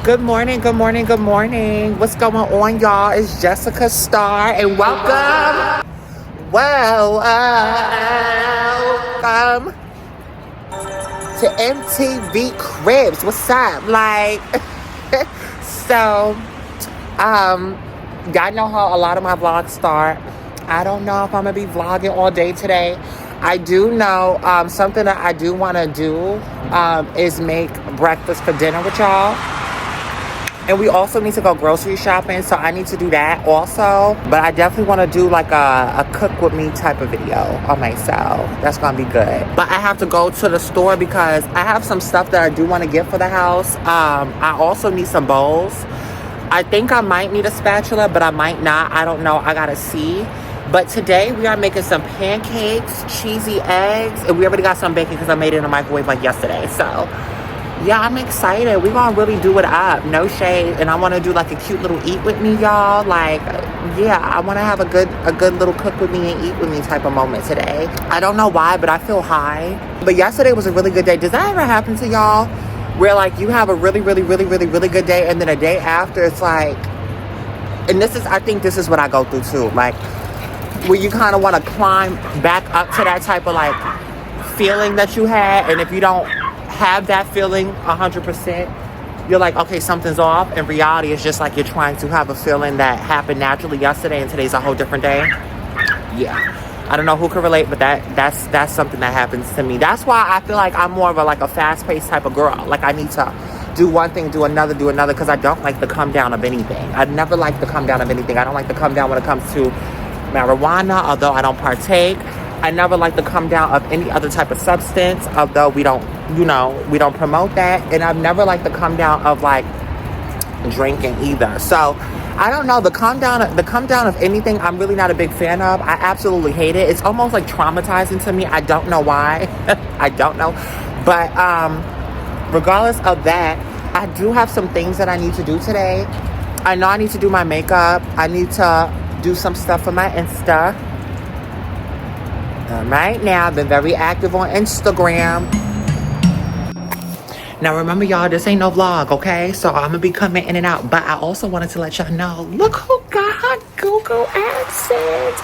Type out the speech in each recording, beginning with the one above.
Good morning, good morning, good morning. What's going on, y'all? It's Jessica Starr, and welcome. Welcome to MTV Cribs. What's up? So, y'all know how a lot of my vlogs start. I don't know if I'm gonna be vlogging all day today. I do know something that I do want to do is make breakfast for dinner with y'all. And we also need to go grocery shopping, so I need to do that also. But I definitely want to do like a cook with me type of video on myself. That's going to be good. But I have to go to the store because I have some stuff that I do want to get for the house. I also need some bowls. I think I might need a spatula, but I might not. I don't know. I got to see. But today we are making some pancakes, cheesy eggs, and we already got some bacon because I made it in the microwave like yesterday. So yeah, I'm excited. We're going to really do it up. No shade. And I want to do like a cute little eat with me, y'all. Like, yeah, I want to have a good little cook with me and eat with me type of moment today. I don't know why, but I feel high. But yesterday was a really good day. Does that ever happen to y'all? Where like you have a really good day, and then a day after it's like, and I think this is what I go through too. Like, where you kind of want to climb back up to that type of like feeling that you had. And if you don't have that feeling 100%, you're like, okay, something's off. In reality, it's just like you're trying to have a feeling that happened naturally yesterday and today's a whole different day. Yeah, I don't know who can relate, but that's something that happens to me. That's why I feel like I'm more of a fast-paced type of girl. Like, I need to do one thing, do another, because I don't like the come down of anything. I never like the come down of anything. I don't like the come down when it comes to marijuana, although I don't partake. I never like to come down of any other type of substance, although we don't promote that. And I've never liked the come down of like drinking either. So I don't know, the come down of anything I'm really not a big fan of. I absolutely hate it. It's almost like traumatizing to me. I don't know why. I don't know. But regardless of that, I do have some things that I need to do today. I know I need to do my makeup. I need to do some stuff for my Insta. Right now, I've been very active on Instagram. Now, remember, y'all, this ain't no vlog, okay? So I'm gonna be coming in and out. But I also wanted to let y'all know, look who got Google AdSense.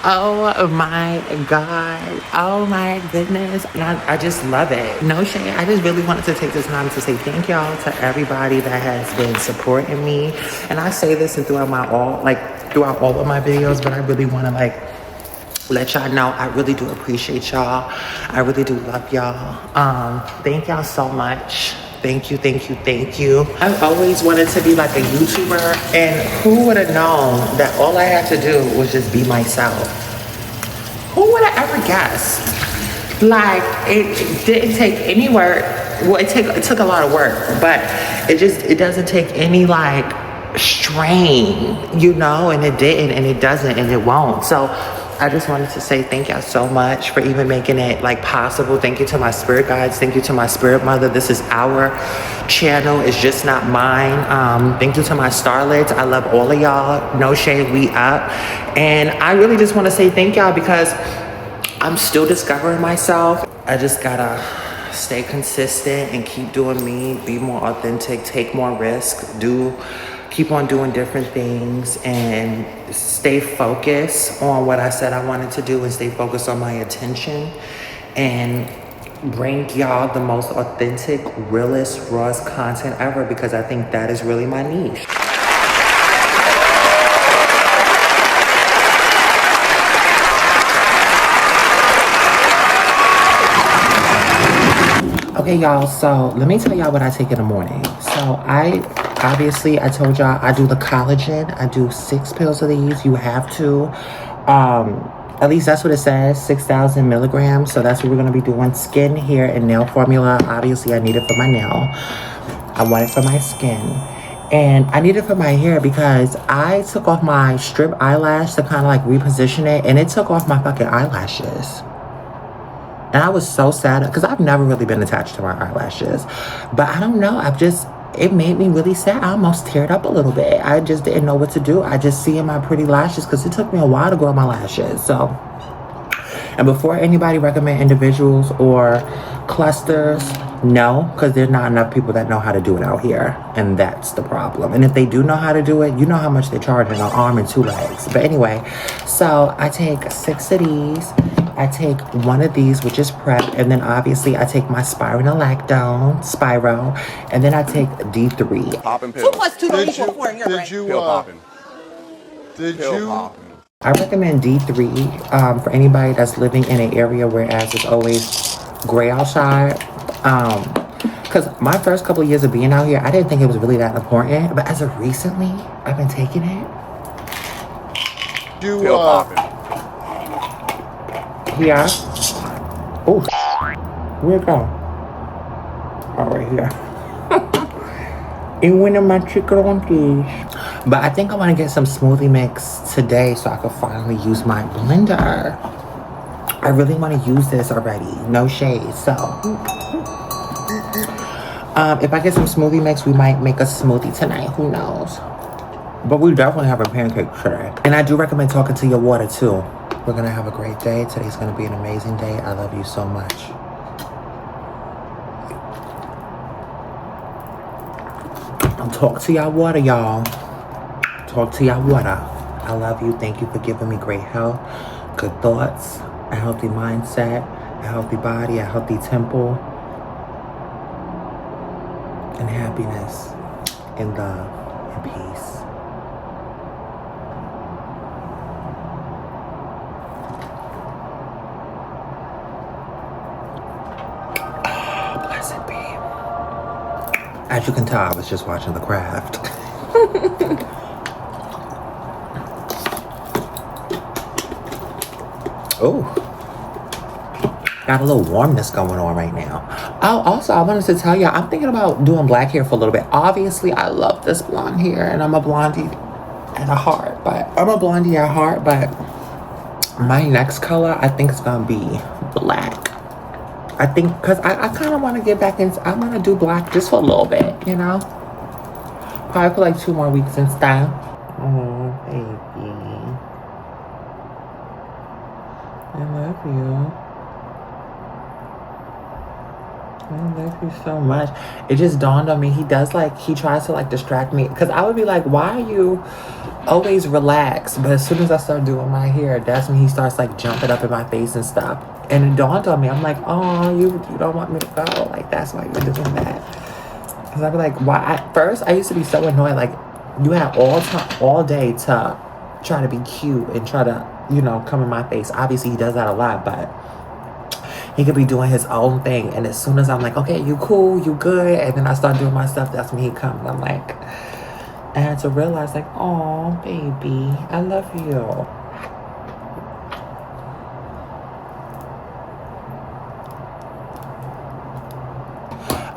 Oh my God. Oh my goodness. And I just love it. No shade. I just really wanted to take this time to say thank y'all to everybody that has been supporting me. And I say this throughout all of my videos, but I really want to let y'all know I really do appreciate y'all. I really do love y'all. Thank y'all so much. Thank you. I've always wanted to be like a YouTuber, and who would have known that all I had to do was just be myself? Who would have ever guessed? Like, it didn't take any work. Well, it took a lot of work, but it doesn't take any like strain, and it didn't, and it doesn't, and it won't. So I just wanted to say thank y'all so much for even making it possible. Thank you to my spirit guides. Thank you to my spirit mother. This is our channel. It's just not mine. Thank you to my starlets. I love all of y'all. No shade, we up. And I really just want to say thank y'all because I'm still discovering myself. I just gotta stay consistent and keep doing me, be more authentic, take more risks, keep on doing different things, and stay focused on what I said I wanted to do, and stay focused on my attention, and bring y'all the most authentic, realest, rawest content ever, because I think that is really my niche. Okay, y'all, so let me tell y'all what I take in the morning. So I told y'all I do the collagen. I do 6 pills of these. You have to. At least that's what it says, 6,000 milligrams. So that's what we're going to be doing. Skin, hair, and nail formula. Obviously, I need it for my nail. I want it for my skin. And I need it for my hair because I took off my strip eyelash to kind of reposition it. And it took off my fucking eyelashes. And I was so sad because I've never really been attached to my eyelashes. But I don't know. It made me really sad. I almost teared up a little bit. I just didn't know what to do. I just see my pretty lashes because it took me a while to grow my lashes. So, and before anybody recommend individuals or clusters, No, because there's not enough people that know how to do it out here. And that's the problem. And if they do know how to do it, you know how much they're charging an arm and 2 legs. But anyway, so I take 6 of these. I take 1 of these, which is prep. And then obviously I take my spironolactone, Spiro. And then I take D3. Popping pills. 2 plus 2 don't equal 4 in your brain. Pill popping. Pill popping. I recommend D3 for anybody that's living in an area whereas it's always gray outside. Because my first couple of years of being out here, I didn't think it was really that important. But as of recently, I've been taking it. Pill popping. Yeah. Oh, where'd it go? Oh, right here. In one of my chicken. But I think I want to get some smoothie mix today so I can finally use my blender. I really want to use this already. No shade. So, if I get some smoothie mix, we might make a smoothie tonight. Who knows? But we definitely have a pancake today. And I do recommend talking to your water too. We're going to have a great day. Today's going to be an amazing day. I love you so much. Talk to y'all water, y'all. Talk to y'all water. I love you. Thank you for giving me great health, good thoughts, a healthy mindset, a healthy body, a healthy temple, and happiness, and love, and peace. Oh, blessed be. As you can tell, I was just watching The Craft. Oh, got a little warmness going on right now. Oh, also, I wanted to tell you, I'm thinking about doing black hair for a little bit. Obviously, I love this blonde hair, and I'm a blondie at heart. But my next color, I think it's gonna be black. I think, because I kind of want to get back into, I want to do black just for a little bit, you know? Probably for like 2 more weeks in style. Oh, baby. I love you. I love you so much. It just dawned on me, he tries to like distract me. Because I would be like, why are you always relaxed? But as soon as I start doing my hair, that's when he starts like jumping up in my face and stuff. And it dawned on me, I'm like, oh, you don't want me to go. Like, that's why you're doing that. Because I'd be like, why? At first, I used to be so annoyed. Like, you have all day to try to be cute and try to, you know, come in my face. Obviously, he does that a lot, but he could be doing his own thing. And as soon as I'm like, okay, you cool, you good, and then I start doing my stuff, that's when he comes. I'm like, I had to realize, like, oh, baby, I love you.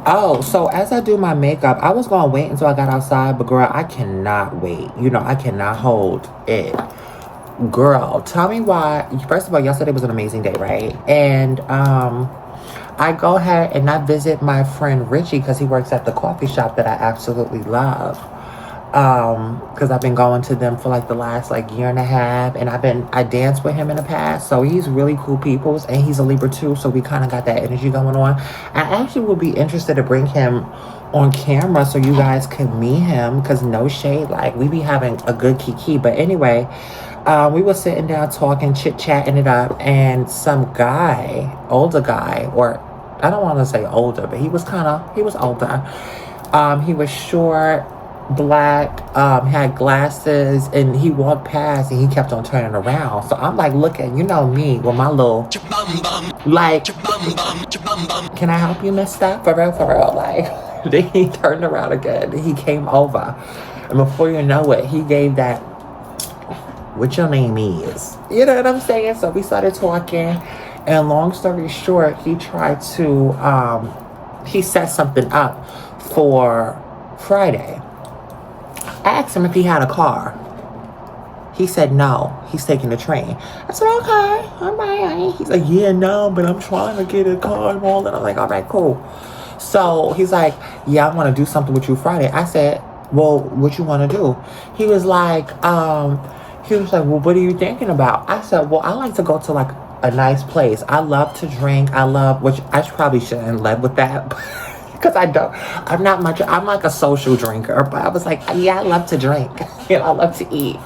Oh, so as I do my makeup, I was going to wait until I got outside, but girl, I cannot wait. You know, I cannot hold it. Girl, tell me why. First of all, yesterday was an amazing day, right? And I go ahead and I visit my friend Richie because he works at the coffee shop that I absolutely love. Because I've been going to them for like the last like year and a half, and I danced with him in the past, so he's really cool people, and he's a Libra too, so we kind of got that energy going on. I actually would be interested to bring him on camera so you guys can meet him, because no shade, like we be having a good kiki. But anyway, we were sitting down talking, chit-chatting it up, and some guy, older guy, or I don't want to say older, but he was older. He was short, black, had glasses, and he walked past and he kept on turning around. So I'm like looking, you know me, with my little, like, can I help you, mister? For real, like, then he turned around again, he came over, and before you know it, he gave that, what your name is, you know what I'm saying? So we started talking, and long story short, he tried to, he set something up for Friday. I asked him if he had a car. He said no. He's taking the train. I said, okay, all right. He's like, yeah, no, but I'm trying to get a car and all that. I'm like, all right, cool. So he's like, yeah, I want to do something with you Friday. I said, well, what you want to do? He was like, well, what are you thinking about? I said, well, I like to go to like a nice place. I love to drink. Which I probably shouldn't lead with that. Because I'm not much, I'm like a social drinker. But I was like, yeah, I love to drink. I love to eat.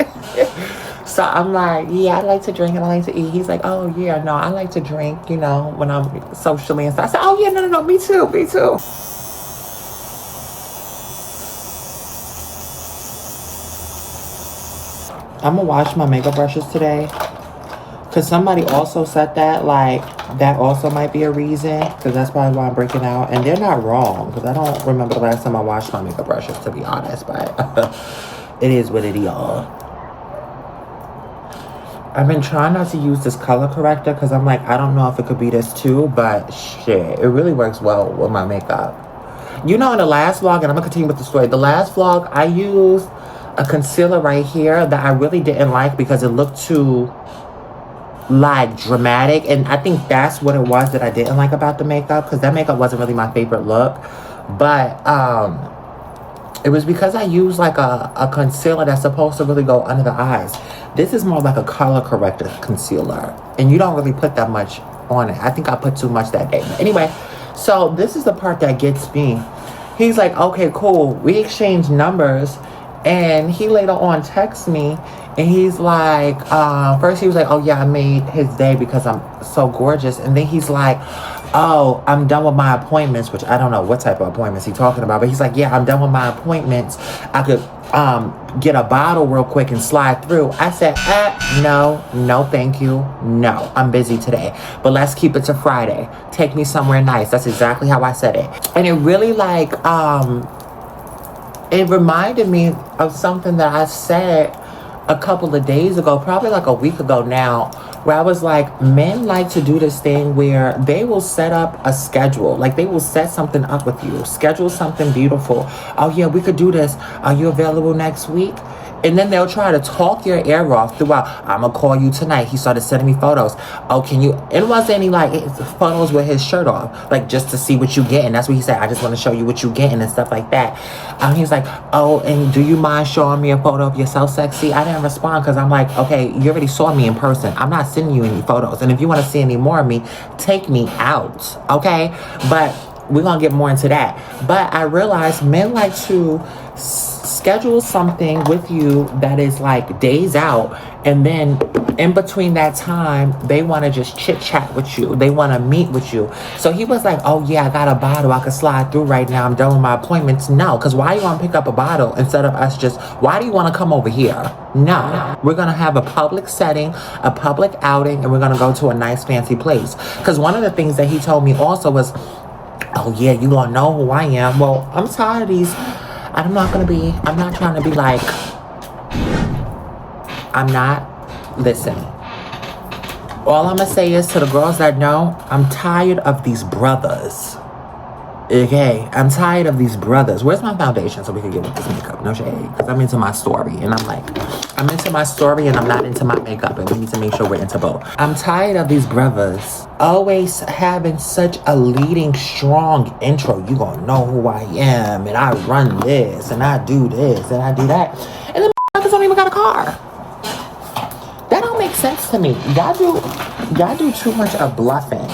So I'm like, yeah, I like to drink and I like to eat. He's like, oh yeah, no, I like to drink, when I'm socially and stuff. I said, oh yeah, no, me too. I'm gonna wash my makeup brushes today. Because somebody also said that, like, that also might be a reason. Because that's probably why I'm breaking out. And they're not wrong. Because I don't remember the last time I washed my makeup brushes, to be honest. But it is what it is, y'all. I've been trying not to use this color corrector. Because I'm like, I don't know if it could be this too. But shit, it really works well with my makeup. In the last vlog, and I'm going to continue with the story. The last vlog, I used a concealer right here that I really didn't like. Because it looked too... like dramatic, and I think that's what it was that I didn't like about the makeup, because that makeup wasn't really my favorite look. But it was because I used like a concealer that's supposed to really go under the eyes. This is more like a color corrector concealer, and you don't really put that much on it. I think I put too much that day. But anyway, so this is the part that gets me. He's like, okay, cool, we exchanged numbers. And he later on texts me, and he's like, first he was like, oh yeah, I made his day because I'm so gorgeous. And then he's like, oh, I'm done with my appointments, which I don't know what type of appointments he's talking about. But he's like, yeah, I'm done with my appointments. I could get a bottle real quick and slide through. I said, no, thank you. No, I'm busy today. But let's keep it to Friday. Take me somewhere nice. That's exactly how I said it. And it really like, it reminded me of something that I said a couple of days ago, probably like a week ago now, where I was like, men like to do this thing where they will set up a schedule. Like they will set something up with you, schedule something beautiful. Oh yeah, we could do this. Are you available next week? And then they'll try to talk your ear off throughout. I'm going to call you tonight. He started sending me photos. Oh, can you... It wasn't any, like, photos with his shirt off. Like, just to see what you getting. That's what he said. I just want to show you what you getting and stuff like that. He's like, oh, and do you mind showing me a photo of yourself sexy? I didn't respond because I'm like, okay, you already saw me in person. I'm not sending you any photos. And if you want to see any more of me, take me out. Okay? But we're going to get more into that. But I realized men like to... schedule something with you that is like days out, and then in between that time they want to just chit chat with you, they want to meet with you. So he was like, oh yeah, I got a bottle I could slide through right now, I'm done with my appointments. No, because why you want to pick up a bottle instead of us just, why do you want to come over here? No, we're gonna have a public setting, a public outing, and we're gonna go to a nice fancy place. Because one of the things that he told me also was, oh yeah, you gonna know who I am. Well, I'm tired of these. I'm not trying to be like, listen. All I'm going to say is to the girls that know, I'm tired of these brothers. Okay, I'm tired of these brothers. Where's my foundation so we can get with this makeup? No shade, because I'm into my story. And I'm into my story and I'm not into my makeup. And we need to make sure we're into both. I'm tired of these brothers always having such a leading, strong intro. You gonna know who I am, and I run this, and I do this, and I do that. And the motherfuckers don't even got a car. That don't make sense to me. Y'all do too much of bluffing.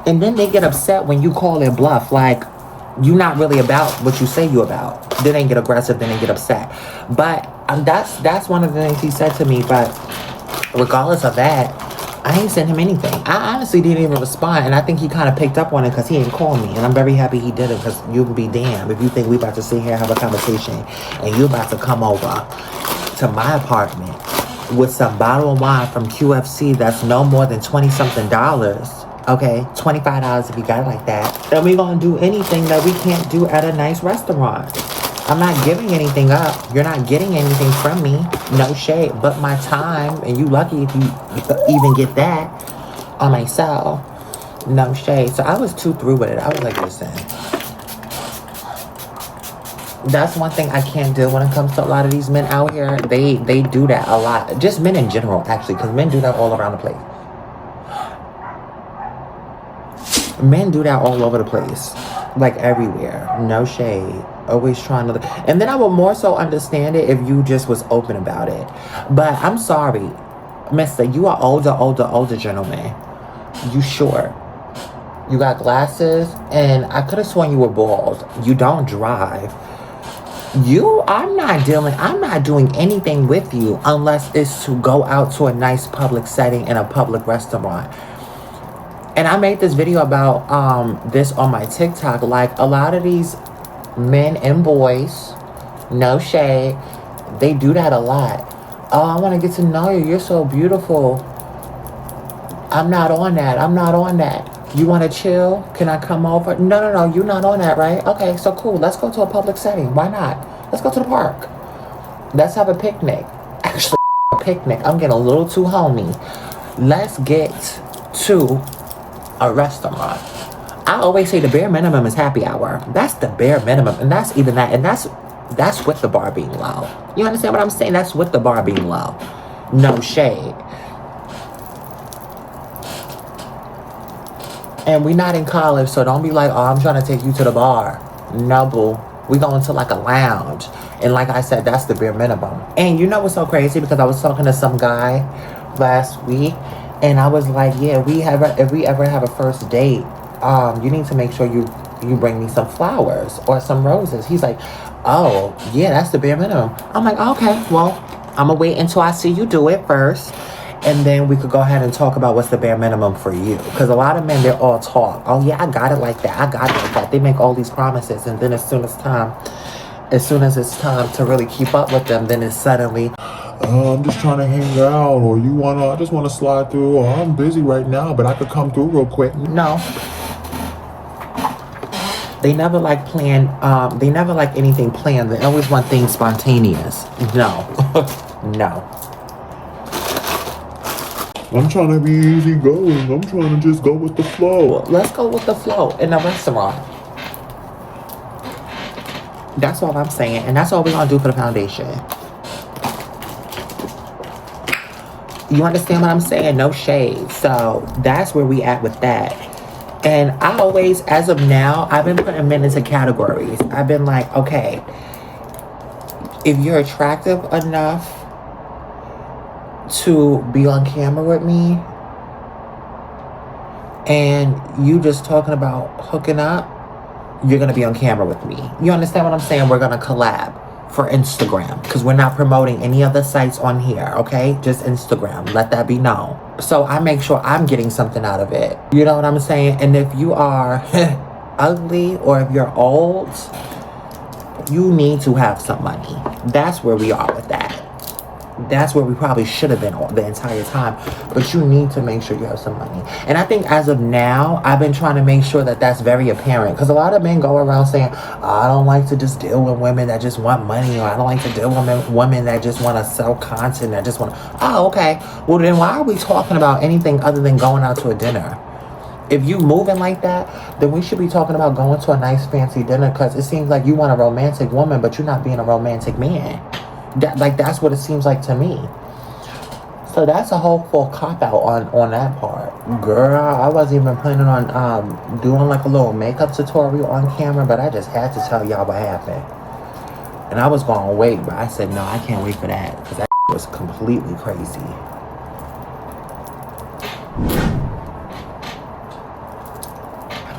And then they get upset when you call it bluff. Like, you're not really about what you say you about. Then they get aggressive, then they get upset. But that's one of the things he said to me. But regardless of that, I ain't sent him anything. I honestly didn't even respond. And I think he kind of picked up on it because he ain't called me. And I'm very happy he did it, because you can be damned if you think we about to sit here and have a conversation and you about to come over to my apartment with some bottle of wine from QFC that's no more than $20-something. Okay, $25 if you got it like that. Then we gonna do anything that we can't do at a nice restaurant. I'm not giving anything up. You're not getting anything from me. No shade, but my time. And you lucky if you even get that on myself. No shade. So I was too through with it. I was like, listen. That's one thing I can't do when it comes to a lot of these men out here. They do that a lot. Just men in general, actually, because men do that all around the place. Men do that all over the place. Like everywhere. No shade. Always trying to... And then I would more so understand it if you just was open about it. But I'm sorry, mister, you are older gentleman. You short. You got glasses, and I could have sworn you were bald. You don't drive. I'm not doing anything with you unless it's to go out to a nice public setting in a public restaurant. And I made this video about this on my TikTok. Like, a lot of these men and boys, no shade, they do that a lot. Oh, I want to get to know you. You're so beautiful. I'm not on that. You want to chill? Can I come over? No. You're not on that, right? Okay, so cool. Let's go to a public setting. Why not? Let's go to the park. Let's have a picnic. Actually, a picnic. I'm getting a little too homey. Let's get to a restaurant. I always say the bare minimum is happy hour. That's the bare minimum. And that's even that. And that's with the bar being low. You understand what I'm saying? That's with the bar being low. No shade. And we not in college, so don't be like, oh, I'm trying to take you to the bar. No, boo. We going to like a lounge. And like I said, that's the bare minimum. And you know what's so crazy? Because I was talking to some guy last week, and I was like, yeah, if we ever have a first date, you need to make sure you bring me some flowers or some roses. He's like, oh, yeah, that's the bare minimum. I'm like, okay, well, I'm going to wait until I see you do it first. And then we could go ahead and talk about what's the bare minimum for you. Because a lot of men, they're all talk. Oh, yeah, I got it like that. I got it like that. They make all these promises. And then as soon as it's time to really keep up with them, then it's suddenly, I'm just trying to hang out, or I just want to slide through, or I'm busy right now, but I could come through real quick. no. They never like they never like anything planned. They always want things spontaneous. No. No. I'm trying to be easygoing. I'm trying to just go with the flow. Well, let's go with the flow in a restaurant. That's all I'm saying. And that's all we're going to do for the foundation. You understand what I'm saying? No shade. So that's where we at with that. And I always, as of now, I've been putting men into categories. I've been like, okay, if you're attractive enough to be on camera with me, and you just talking about hooking up, you're going to be on camera with me. You understand what I'm saying? We're going to collab for Instagram, because we're not promoting any other sites on here, okay? Just Instagram. Let that be known. So I make sure I'm getting something out of it. You know what I'm saying? And if you are ugly, or if you're old, you need to have some money. That's where we are with that. That's where we probably should have been the entire time. But you need to make sure you have some money. And I think as of now, I've been trying to make sure that that's very apparent. Because a lot of men go around saying, I don't like to just deal with women that just want money. Or I don't like to deal with women that just want to sell content. That just want to... Oh, okay. Well, then why are we talking about anything other than going out to a dinner? If you moving like that, then we should be talking about going to a nice fancy dinner. Because it seems like you want a romantic woman, but you're not being a romantic man. That's what it seems like to me. So that's a whole full cop-out on that part. Girl, I wasn't even planning on doing like a little makeup tutorial on camera, but I just had to tell y'all what happened. And I was going to wait, but I said, no, I can't wait for that. Because that was completely crazy.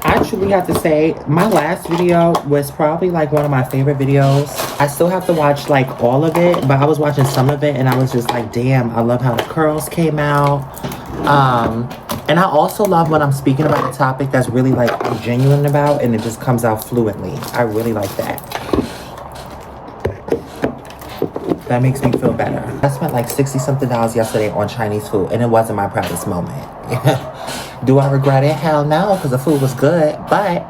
I truly have to say, my last video was probably like one of my favorite videos. I still have to watch like all of it, but I was watching some of it and I was just like, damn, I love how the curls came out. And I also love when I'm speaking about a topic that's really like genuine about, and it just comes out fluently. I really like that. That makes me feel better. I spent like $60-something yesterday on Chinese food, and it wasn't my proudest moment. Do I regret it? Hell no, because the food was good. But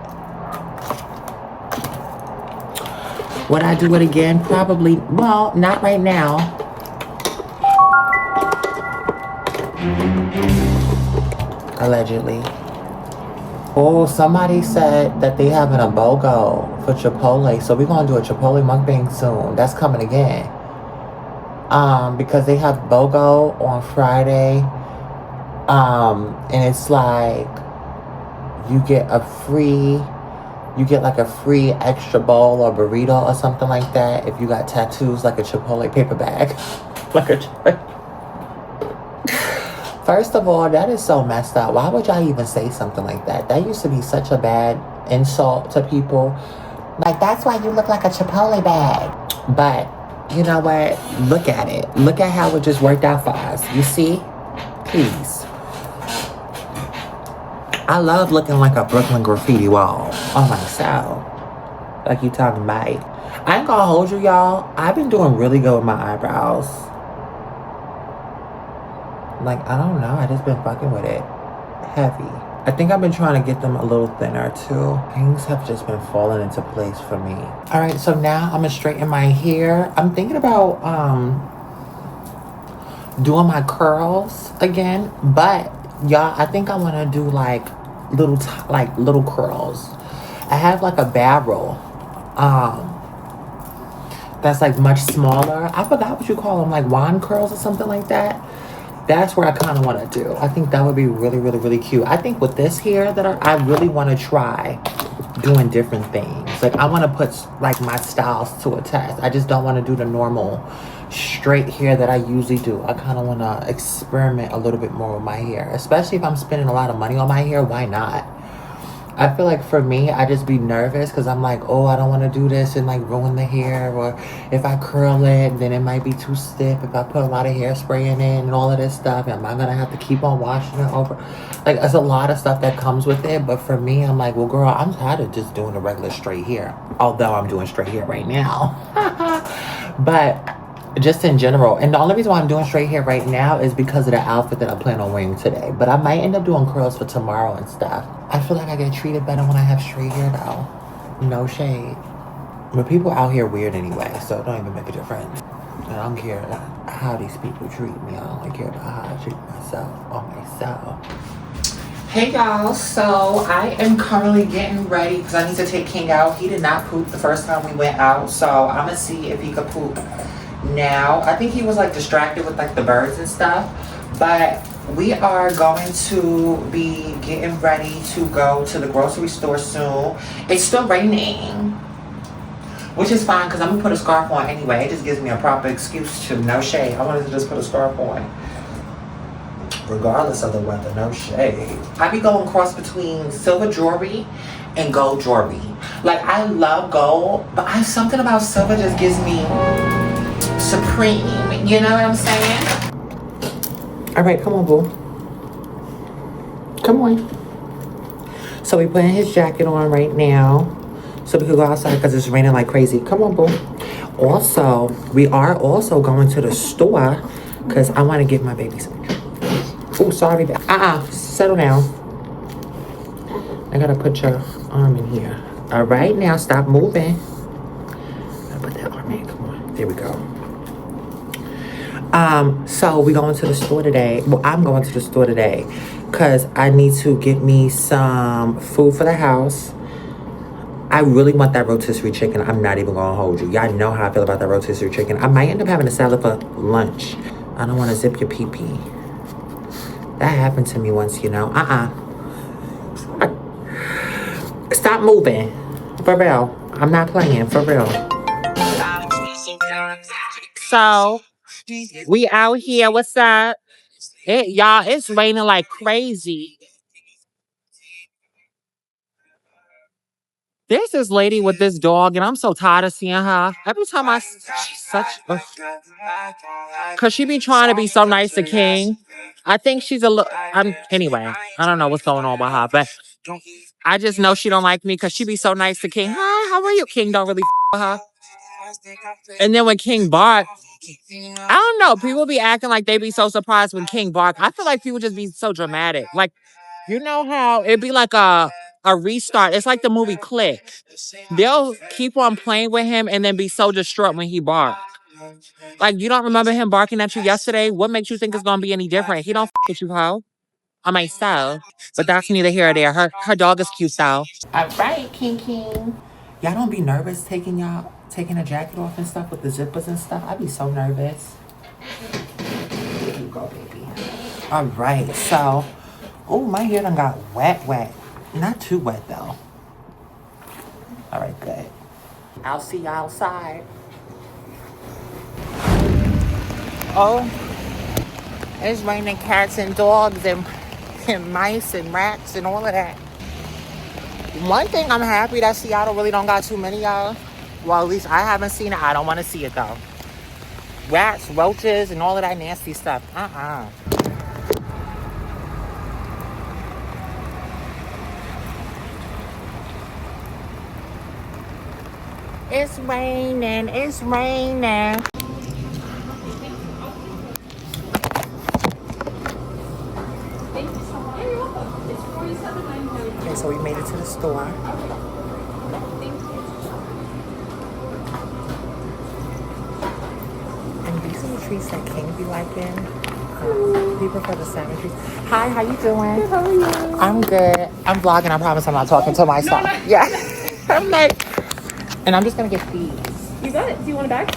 would I do it again? Probably. Well, not right now. Allegedly. Oh, somebody said that they having a BOGO for Chipotle. So we're going to do a Chipotle mukbang soon. That's coming again. Because they have BOGO on Friday. And it's like you get like a free extra bowl or burrito or something like that if you got tattoos like a Chipotle paper bag. First of all, that is so messed up. Why would y'all even say something like that? That used to be such a bad insult to people. Like, that's why you look like a Chipotle bag. But, you know what? Look at it. Look at how it just worked out for us. You see? Please. I love looking like a Brooklyn graffiti wall on myself. Like you talking about. I ain't gonna hold you, y'all. I've been doing really good with my eyebrows. Like, I don't know. I just been fucking with it. Heavy. I think I've been trying to get them a little thinner, too. Things have just been falling into place for me. All right, so now I'm gonna straighten my hair. I'm thinking about doing my curls again. But, y'all, I think I want to do, like, little curls. I have, like, a barrel. That's, like, much smaller. I forgot what you call them. Like, wand curls or something like that. That's where I kind of want to do. I think that would be really, really, really cute. I think with this hair that I really want to try doing different things. Like, I want to put, like, my styles to a test. I just don't want to do the normal straight hair that I usually do. I kind of want to experiment a little bit more with my hair. Especially if I'm spending a lot of money on my hair. Why not? I feel like for me, I just be nervous because I'm like, oh, I don't want to do this and like ruin the hair. Or if I curl it, then it might be too stiff. If I put a lot of hairspray in it and all of this stuff, am I going to have to keep on washing it over? Like, there's a lot of stuff that comes with it. But for me, I'm like, well, girl, I'm tired of just doing the regular straight hair. Although I'm doing straight hair right now. But just in general. And the only reason why I'm doing straight hair right now is because of the outfit that I plan on wearing today. But I might end up doing curls for tomorrow and stuff. I feel like I get treated better when I have straight hair though. No shade. But people out here weird anyway, so it don't even make a difference. I don't care how these people treat me. I only care about how I treat myself. Hey y'all, so I am currently getting ready because I need to take King out. He did not poop the first time we went out, so I'm gonna see if he could poop now. I think he was like distracted with like the birds and stuff, but we are going to be getting ready to go to the grocery store soon. It's still raining, which is fine because I'm gonna put a scarf on anyway. It just gives me a proper excuse to. No shade. I wanted to just put a scarf on regardless of the weather. No shade. I be going cross between silver jewelry and gold jewelry. Like, I love gold, but something about silver just gives me supreme, you know what I'm saying? All right, come on, boo. Come on. So we putting his jacket on right now so we can go outside because it's raining like crazy. Come on, boo. Also, we are also going to the store because I want to get my baby some. Oh, sorry. Settle down. I gotta put your arm in here. All right, now stop moving. I put that arm in. Come on. There we go. So we going to the store today. Well, I'm going to the store today because I need to get me some food for the house. I really want that rotisserie chicken. I'm not even gonna hold you. Y'all know how I feel about that rotisserie chicken. I might end up having a salad for lunch. I don't want to zip your pee-pee. That happened to me once, you know. Stop moving. For real. I'm not playing. For real. So, we out here. What's up? Y'all, it's raining like crazy. There's this lady with this dog, and I'm so tired of seeing her. Every time she's such a... Because she be trying to be so nice to King. I think she's a little... Anyway, I don't know what's going on with her, but I just know she don't like me because she be so nice to King. Hi, how are you? King don't really with her. And then when King bark, I don't know. People be acting like they be so surprised when King bark. I feel like people just be so dramatic. Like, you know how it'd be like a restart. It's like the movie Click. They'll keep on playing with him and then be so distraught when he barks. Like, you don't remember him barking at you yesterday? What makes you think it's gonna be any different? He don't with you, ho. I might so. But that's neither here or there. Her dog is cute, so. All right, King. Y'all don't be nervous taking a jacket off and stuff with the zippers and stuff. I be so nervous. There you go, baby. All right, so. Oh, my hair done got wet. Not too wet, though. All right, good. I'll see you outside. Oh, It's raining cats and dogs and mice and rats and all of that. One thing I'm happy that Seattle really don't got too many, y'all. Well, at least I haven't seen it. I don't want to see it, though. Rats, roaches, and all of that nasty stuff. It's raining. It's raining. Okay, so we made it to the store. And these are the treats that King be liking. He prefer the salmon treats. Hi, how you doing? Good, how are you? I'm good. I'm vlogging. I promise I'm not talking to myself. No. Yeah. I'm like, and I'm just gonna get these. You got it. Do you want a bag?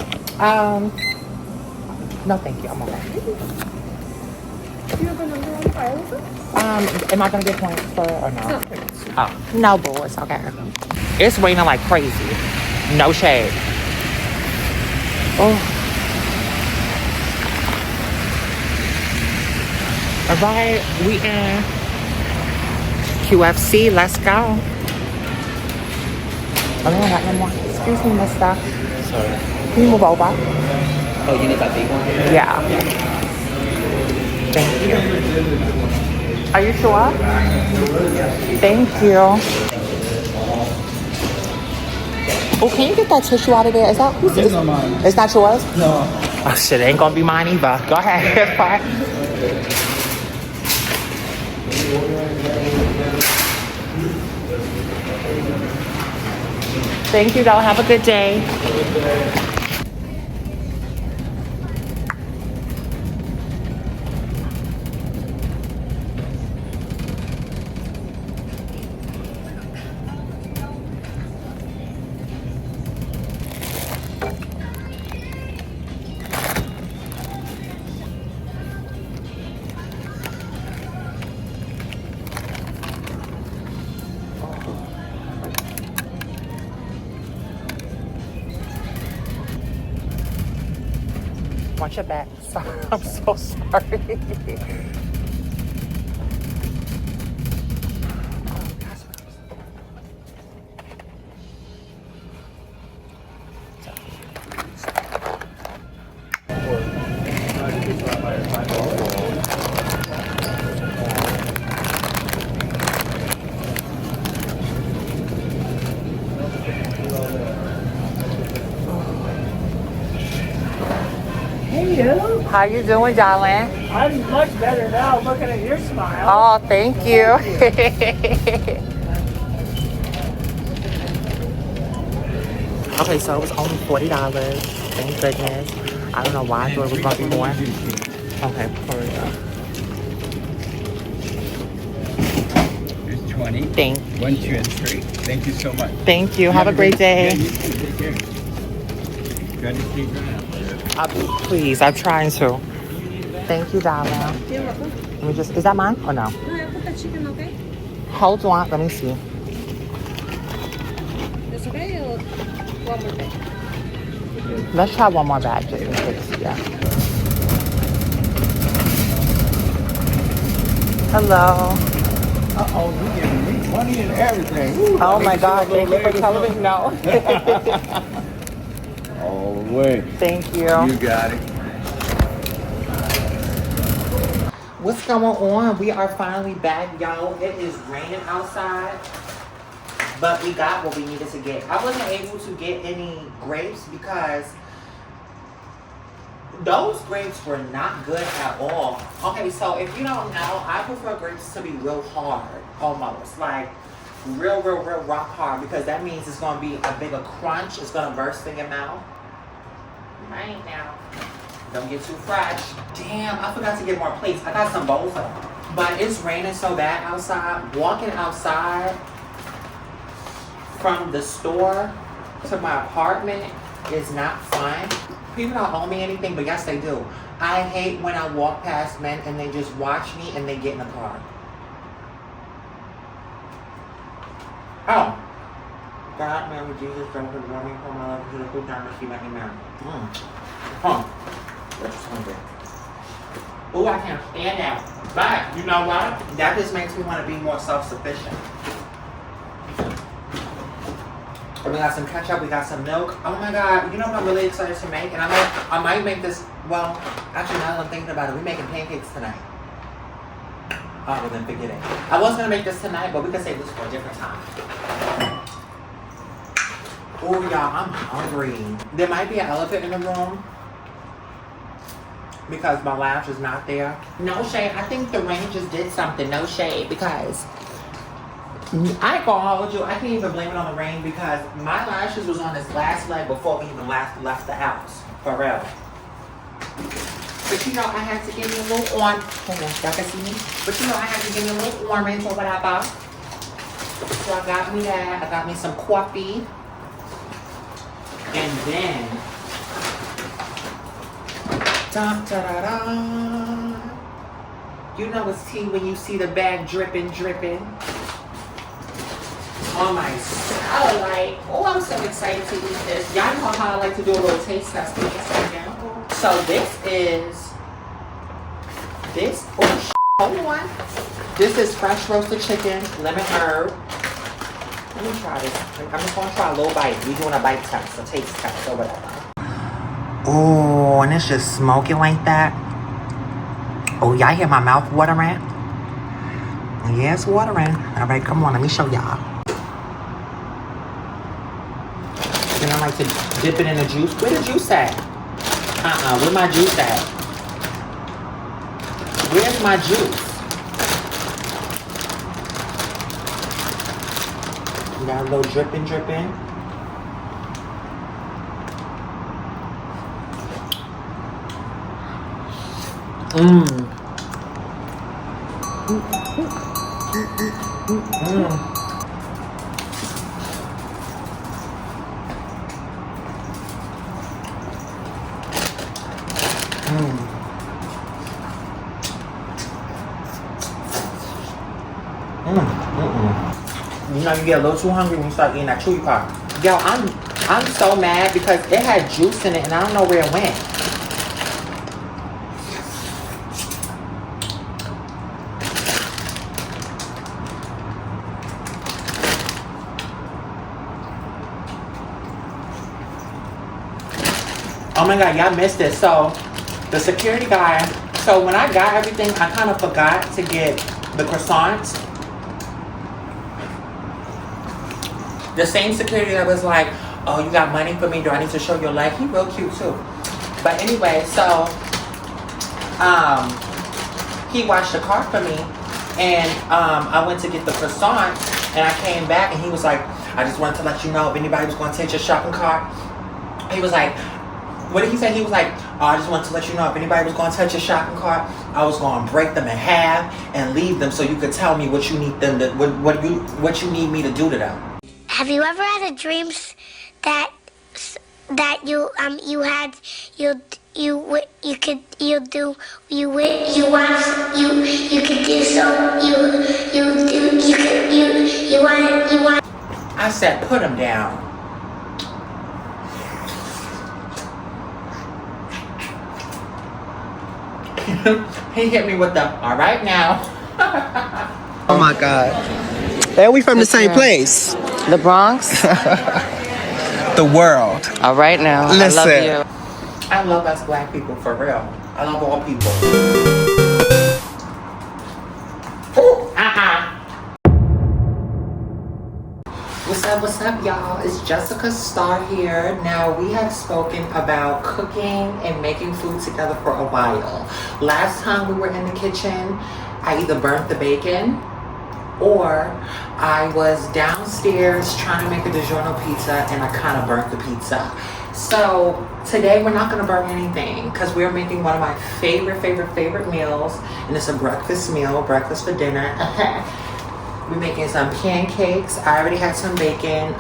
No, thank you. I'm okay. Do you have a number on file with us? Am I gonna get points for or no? Oh, no, boo. It's okay. It's raining like crazy. No shade. Oh. All right, we in QFC. Let's go. Oh, they don't got no more. Excuse me, mister. Sorry. Can you move over? Oh, you need that big one? Yeah. Thank you. Are you sure? Thank you. Oh, can you get that tissue out of there? Is that who's It's not mine. It's not yours? No. Oh shit, it ain't gonna be mine either. Go ahead. It's fine. Thank you, though. Have a good day. Watch your back. I'm so sorry. How you doing, darling? I'm much better now looking at your smile. Oh, thank you. Okay, so it was only $40. Thank goodness. I don't know why I thought it was going to be more. Okay, for real. Here's 20. Thank 1, 2, and 3. Thank you so much. Thank you. Have a great day. Yeah, you too. Take care. Try to stay dry out there. Please, I'm trying to. Thank you, darling. You're welcome. Let me just, is that mine or no? No, I put that chicken, okay? Hold on, let me see. It's okay? Or one more thing? Let's try one more bag just in case, yeah. Hello. Uh-oh, you giving me money and everything. Ooh, Oh my God, thank you for telling me no. All the way. Thank you. You got it. What's going on? We are finally back, y'all. It is raining outside, but we got what we needed to get. I wasn't able to get any grapes because those grapes were not good at all. Okay, so if you don't know, I prefer grapes to be real hard, almost. Like, real rock hard, because that means it's going to be a bigger crunch. It's going to burst in your mouth. Right now. Don't get too fresh. Damn, I forgot to get more plates. I got some bowls up. But it's raining so bad outside. Walking outside from the store to my apartment is not fun. People don't owe me anything, but yes, they do. I hate when I walk past men and they just watch me and they get in the car. Oh. God, man, with Jesus, don't put me for my love to the food time, receive my amen. Huh. We're just hungry. Oh, I can't stand that. But you know what? That just makes me want to be more self-sufficient. And we got some ketchup, we got some milk. Oh my God, you know what I'm really excited to make? And I might make this, well, actually now that I'm thinking about it, we're making pancakes tonight. Oh, well then forget it. I was gonna make this tonight, but we can save this for a different time. Oh y'all, I'm hungry. There might be an elephant in the room because my lash is not there. No shade, I think the rain just did something, no shade, because I ain't gonna hold you. I can't even blame it on the rain because my lashes was on this last leg before we even left the house. For real. But you know, I had to give me a little hold on, y'all can see me? But you know, I had to give me a little orange or whatever. So I got me that. I got me some coffee. And then, da da da da. You know it's tea when you see the bag dripping. On my satellite. Oh, I'm so excited to eat this. Y'all know how I like to do a little taste test. So hold on. This is fresh roasted chicken, lemon herb. Let me try this. I'm just gonna try a little bite. We're doing a bite test, a taste test or whatever. Oh, and it's just smoking like that. Oh, y'all hear my mouth watering? Yeah, it's watering. All right, come on, let me show y'all. And I like to dip it in the juice. Where the juice at? Where my juice at? Where's my juice? Got a little dripping. You know, you get a little too hungry when you start eating that chewy part. Yo, I'm so mad because it had juice in it and I don't know where it went. Oh my God, y'all missed it. So the security guy, so when I got everything, I kind of forgot to get the croissants. The same security that was like, oh, you got money for me? Do I need to show your leg? He real cute too. But anyway, so he washed the car for me, and I went to get the croissants, and I came back, and he was like, I just wanted to let you know if anybody was going to take your shopping cart. He was like, what did he say? He was like, oh, I just wanted to let you know if anybody was going to touch your shopping cart, I was going to break them in half and leave them so you could tell me what you need them to, what you need me to do to them. Have you ever had a dream that you want? I said, put him down. He hit me with the, all right now. Oh my God. And we from the same place. The Bronx? The world. All right now. Listen. I love you. I love us black people, for real. I love all people. What's up, y'all? It's Jessica Starr here. Now, we have spoken about cooking and making food together for a while. Last time we were in the kitchen, I either burnt the bacon or I was downstairs trying to make a DiGiorno pizza and I kind of burnt the pizza. So today we're not going to burn anything because we're making one of my favorite meals, and it's a breakfast meal, breakfast for dinner. We're making some pancakes. I already had some bacon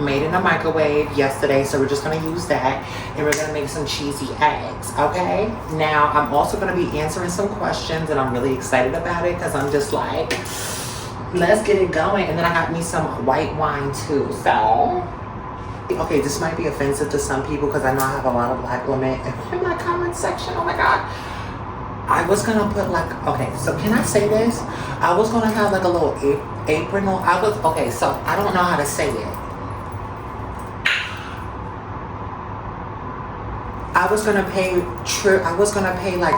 made in the microwave yesterday, so we're just going to use that, and we're going to make some cheesy eggs, okay? Now, I'm also going to be answering some questions, and I'm really excited about it because I'm just like, let's get it going. And then I got me some white wine too, so. Okay, this might be offensive to some people because I know I have a lot of black women in my comment section. Oh my God. I was gonna put like, okay, so can I say this? I was gonna have like a little apron on. Okay, so I don't know how to say it. I was gonna pay like,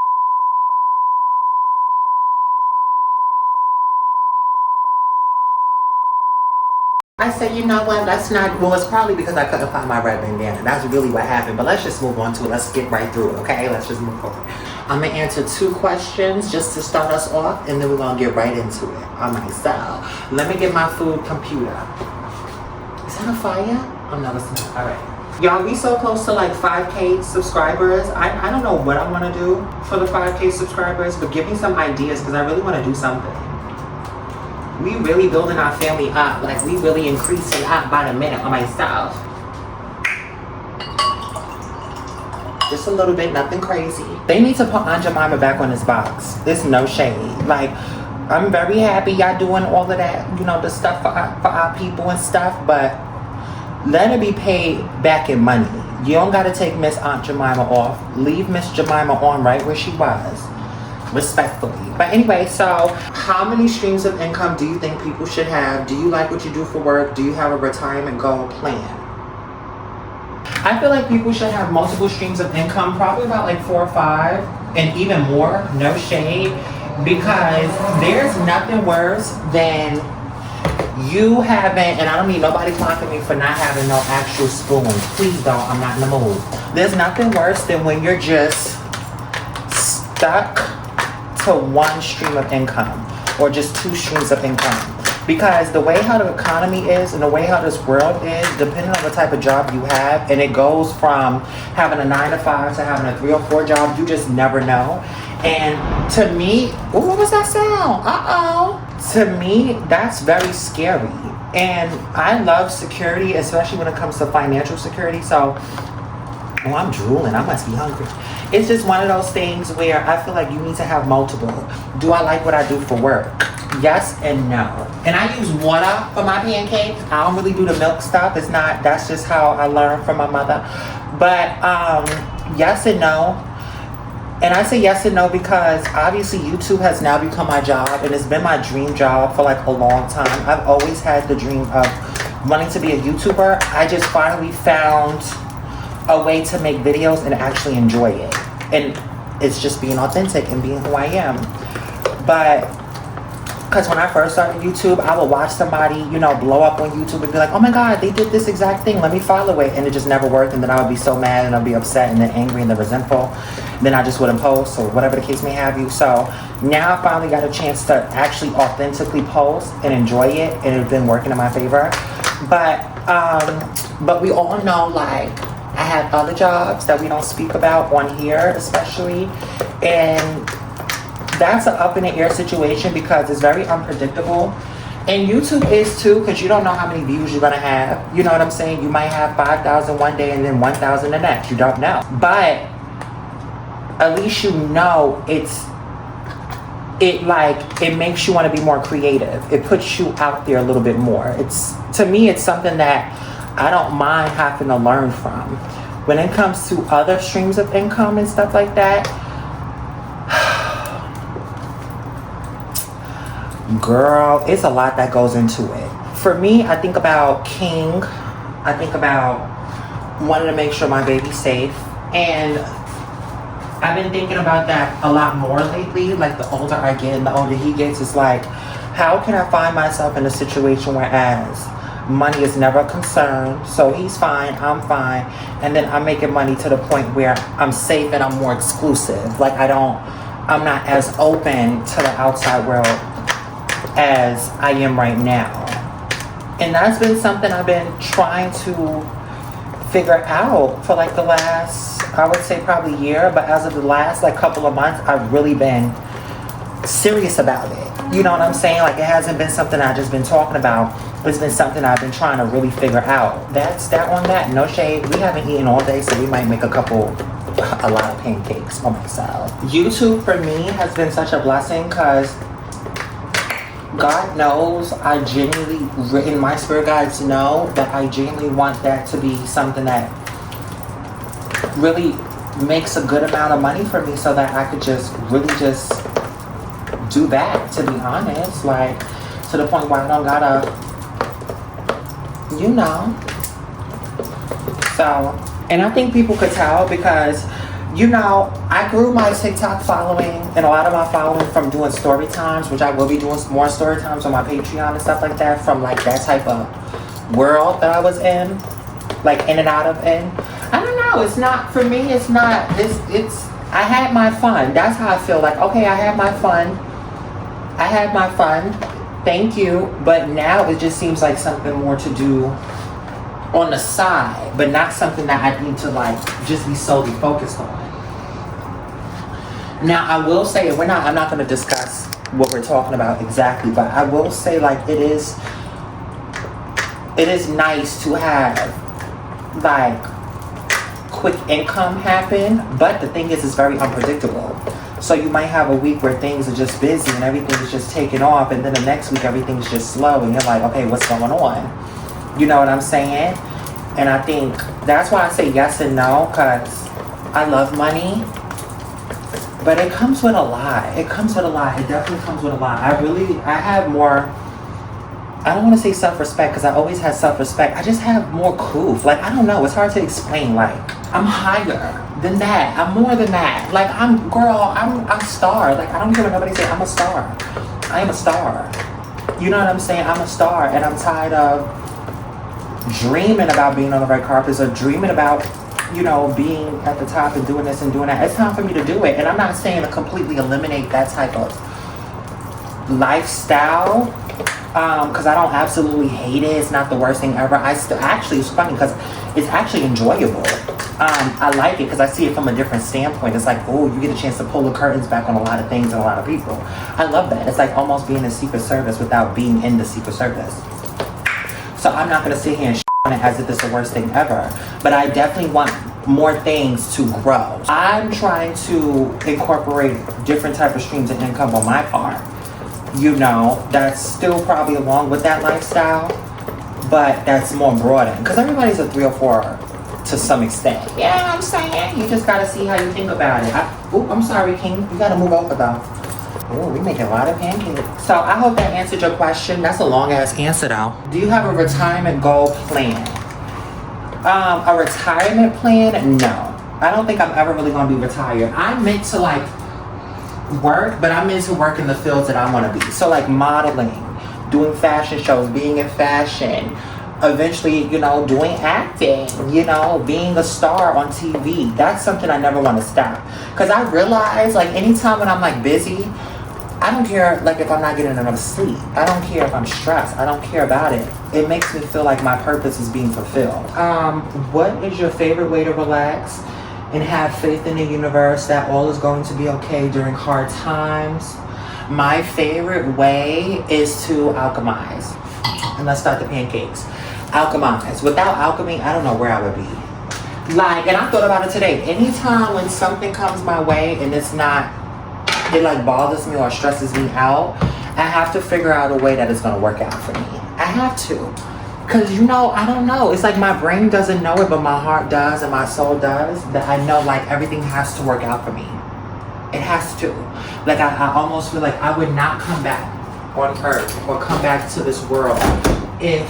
I said, you know what, that's not, well, it's probably because I couldn't find my red bandana. That's really what happened. But let's just move on to it. Let's get right through it, okay? Let's just move forward. I'm going to answer 2 questions just to start us off, and then we're going to get right into it. Alright, so let me get my food computer. Is that a fire? Oh, no, it's not. Alright. Y'all, we so close to like 5K subscribers. I don't know what I want to do for the 5K subscribers, but give me some ideas because I really want to do something. We really building our family up. Like, we really increasing up by the minute on myself. Just a little bit, nothing crazy. They need to put Aunt Jemima back on this box. There's no shade. Like, I'm very happy y'all doing all of that, you know, the stuff for our people and stuff, but let her be paid back in money. You don't got to take Miss Aunt Jemima off. Leave Miss Jemima on right where she was. Respectfully. But anyway, so how many streams of income do you think people should have? Do you like what you do for work? Do you have a retirement goal plan? I feel like people should have multiple streams of income, probably about like 4 or 5, and even more, no shade, because there's nothing worse than you having, and I don't need nobody clocking me for not having no actual spoon. Please don't, I'm not in the mood. There's nothing worse than when you're just stuck to 1 stream of income or just 2 streams of income, because the way how the economy is and the way how this world is, depending on the type of job you have, and it goes from having a 9 to 5 to having a 3 or 4 job, you just never know. And to me, ooh, what was that sound? To me, that's very scary. And I love security, especially when it comes to financial security. So, oh, I'm drooling. I must be hungry. It's just one of those things where I feel like you need to have multiple. Do I like what I do for work? Yes and no. And I use water for my pancakes. I don't really do the milk stuff. It's not, that's just how I learned from my mother. But yes and no. And I say yes and no because obviously YouTube has now become my job, and it's been my dream job for like a long time. I've always had the dream of wanting to be a YouTuber. I just finally found a way to make videos and actually enjoy it. And it's just being authentic and being who I am. But because when I first started YouTube, I would watch somebody, you know, blow up on YouTube and be like, oh my God, they did this exact thing, let me follow it. And it just never worked. And then I would be so mad and I'd be upset and then angry and then resentful. Then I just wouldn't post or whatever the case may have you. So now I finally got a chance to actually authentically post and enjoy it. And it's been working in my favor. But we all know, like, I have other jobs that we don't speak about on here, especially. And that's an up in the air situation because it's very unpredictable. And YouTube is too, because you don't know how many views you're going to have. You know what I'm saying? You might have 5,000 one day and then 1,000 the next. You don't know. But at least you know it makes you want to be more creative. It puts you out there a little bit more. To me, it's something that I don't mind having to learn from. When it comes to other streams of income and stuff like that, girl, it's a lot that goes into it. For me, I think about King. I think about wanting to make sure my baby's safe. And I've been thinking about that a lot more lately. Like, the older I get and the older he gets, it's like, how can I find myself in a situation whereas money is never a concern, so he's fine, I'm fine, and then I'm making money to the point where I'm safe and I'm more exclusive. Like, I'm not as open to the outside world as I am right now. And that's been something I've been trying to figure out for like the last, I would say probably year, but as of the last like couple of months, I've really been serious about it. You know what I'm saying? Like, it hasn't been something I've just been talking about. It's been something I've been trying to really figure out. That's that on that. No shade. We haven't eaten all day, so we might make a lot of pancakes for myself. YouTube for me has been such a blessing because God knows I genuinely, in my spirit guides know that I genuinely want that to be something that really makes a good amount of money for me so that I could just really just do that, to be honest. Like, to the point where I don't gotta, you know. So, and I think people could tell because, you know, I grew my TikTok following and a lot of my following from doing story times, which I will be doing more story times on my Patreon and stuff like that, from like that type of world that I was in, like in and out of in. I don't know, it's not, for me, it's not, it's, I had my fun. That's how I feel. Like, okay, I had my fun. I had my fun. Thank you. But now it just seems like something more to do on the side, but not something that I need to like just be solely focused on. Now I will say, I'm not going to discuss what we're talking about exactly, but I will say like it is nice to have like quick income happen, but the thing is, it's very unpredictable. So you might have a week where things are just busy and everything is just taking off, and then the next week everything's just slow and you're like, okay, what's going on? You know what I'm saying? And I think that's why I say yes and no, because I love money, but it comes with a lot. It comes with a lot. It definitely comes with a lot. I have more, I don't want to say self-respect, because I always had self-respect. I just have more coof. Like, I don't know. It's hard to explain. Like, I'm higher than that. I'm more than that. Like, I'm a star. Like, I don't care what nobody say. I'm a star. I am a star. You know what I'm saying? I'm a star, and I'm tired of dreaming about being on the red carpets or dreaming about, you know, being at the top and doing this and doing that. It's time for me to do it. And I'm not saying to completely eliminate that type of lifestyle, because I don't absolutely hate it. It's not the worst thing ever. I still, actually, it's funny because it's actually enjoyable. I like it because I see it from a different standpoint. It's like, oh, you get a chance to pull the curtains back on a lot of things and a lot of people. I love that. It's like almost being in Secret Service without being in the Secret Service. So I'm not going to sit here and on it as if it's the worst thing ever. But I definitely want more things to grow. I'm trying to incorporate different type of streams of income on my part. You know, that's still probably along with that lifestyle, but that's more broadened. Because everybody's a 3 or 4 to some extent. Yeah, you know what I'm saying? You just got to see how you think about it. I'm sorry, King. You got to move over, though. Oh, we making a lot of pancakes. So I hope that answered your question. That's a long ass answer though. Do you have a retirement goal plan? A retirement plan? No. I don't think I'm ever really gonna be retired. I'm meant to like work, but I'm meant to work in the fields that I want to be. So like modeling, doing fashion shows, being in fashion, eventually, you know, doing acting, you know, being a star on TV. That's something I never want to stop. Because I realize, like, anytime when I'm, like, busy, I don't care, like, if I'm not getting enough sleep. I don't care if I'm stressed. I don't care about it. It makes me feel like my purpose is being fulfilled. What is your favorite way to relax and have faith in the universe that all is going to be okay during hard times? My favorite way is to alchemize. And let's start the pancakes. Alchemize. Without alchemy, I don't know where I would be. Like, and I thought about it today. Anytime when something comes my way and it's not, it like bothers me or stresses me out, I have to figure out a way that it's going to work out for me. I have to. Because, you know, I don't know. It's like my brain doesn't know it, but my heart does and my soul does. That I know, like, everything has to work out for me. It has to. Like, I almost feel like I would not come back on earth or come back to this world if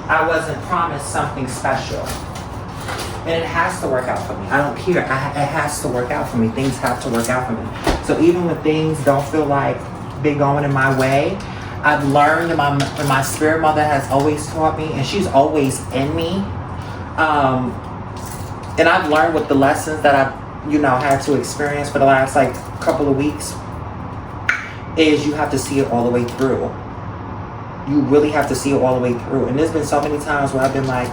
I wasn't promised something special. And it has to work out for me. I don't care. It has to work out for me. Things have to work out for me. So even when things don't feel like they're going in my way, I've learned, and my spirit mother has always taught me, and she's always in me. And I've learned with the lessons that I've, you know, had to experience for the last like couple of weeks, is you have to see it all the way through. You really have to see it all the way through. And there's been so many times where I've been like,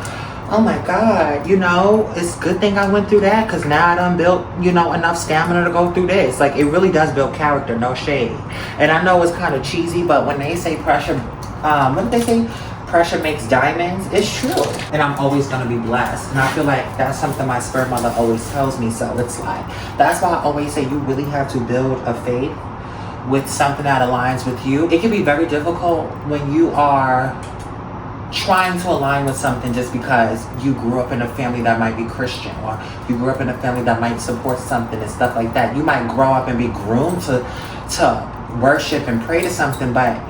oh my God, you know, it's a good thing I went through that, because now I done built, you know, enough stamina to go through this. Like, it really does build character, no shade. And I know it's kind of cheesy, but when they say pressure, what did they say? Pressure makes diamonds. It's true. And I'm always going to be blessed. And I feel like that's something my spirit mother always tells me. So it's like, that's why I always say you really have to build a faith with something that aligns with you. It can be very difficult when you are trying to align with something just because you grew up in a family that might be Christian, or you grew up in a family that might support something and stuff like that. You might grow up and be groomed to worship and pray to something, but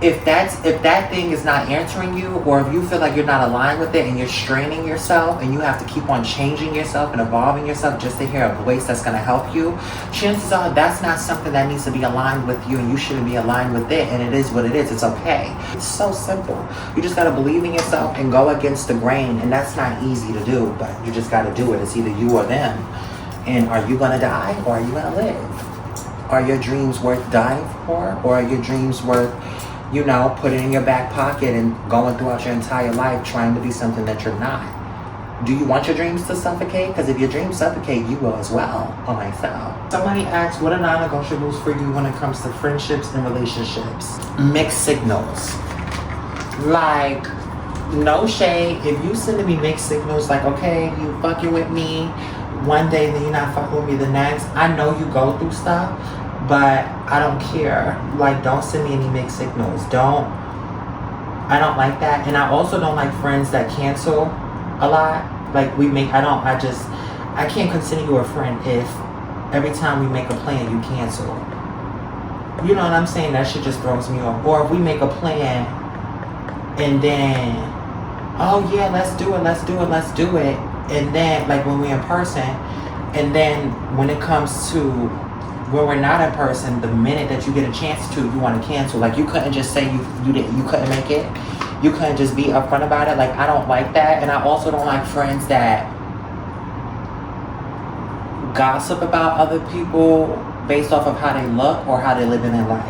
if that thing is not answering you, or if you feel like you're not aligned with it and you're straining yourself and you have to keep on changing yourself and evolving yourself just to hear a voice that's going to help you, chances are that's not something that needs to be aligned with you, and you shouldn't be aligned with it, and it is what it is. It's okay. It's so simple. You just got to believe in yourself and go against the grain, and that's not easy to do, but you just got to do it. It's either you or them. And are you going to die, or are you going to live? Are your dreams worth dying for, or are your dreams worth, you know, put it in your back pocket and going throughout your entire life trying to be something that you're not? Do you want your dreams to suffocate? Because if your dreams suffocate, you will as well. On myself. Somebody asked, what are non-negotiables for you when it comes to friendships and relationships? Mixed signals. Like, no shade. If you sending me mixed signals, like, okay, you fucking with me one day, then you're not fucking with me the next. I know you go through stuff, but I don't care. Like, don't send me any mixed signals. I don't like that. And I also don't like friends that cancel a lot. Like, I can't consider you a friend if every time we make a plan, you cancel. You know what I'm saying? That shit just throws me off. Or if we make a plan and then, oh yeah, let's do it. And then, like, when we're in person, and then when it comes to when we're not in person, the minute that you get a chance to, you want to cancel. Like, you couldn't just say you couldn't make it. You couldn't just be upfront about it. Like, I don't like that. And I also don't like friends that gossip about other people based off of how they look or how they live in their life.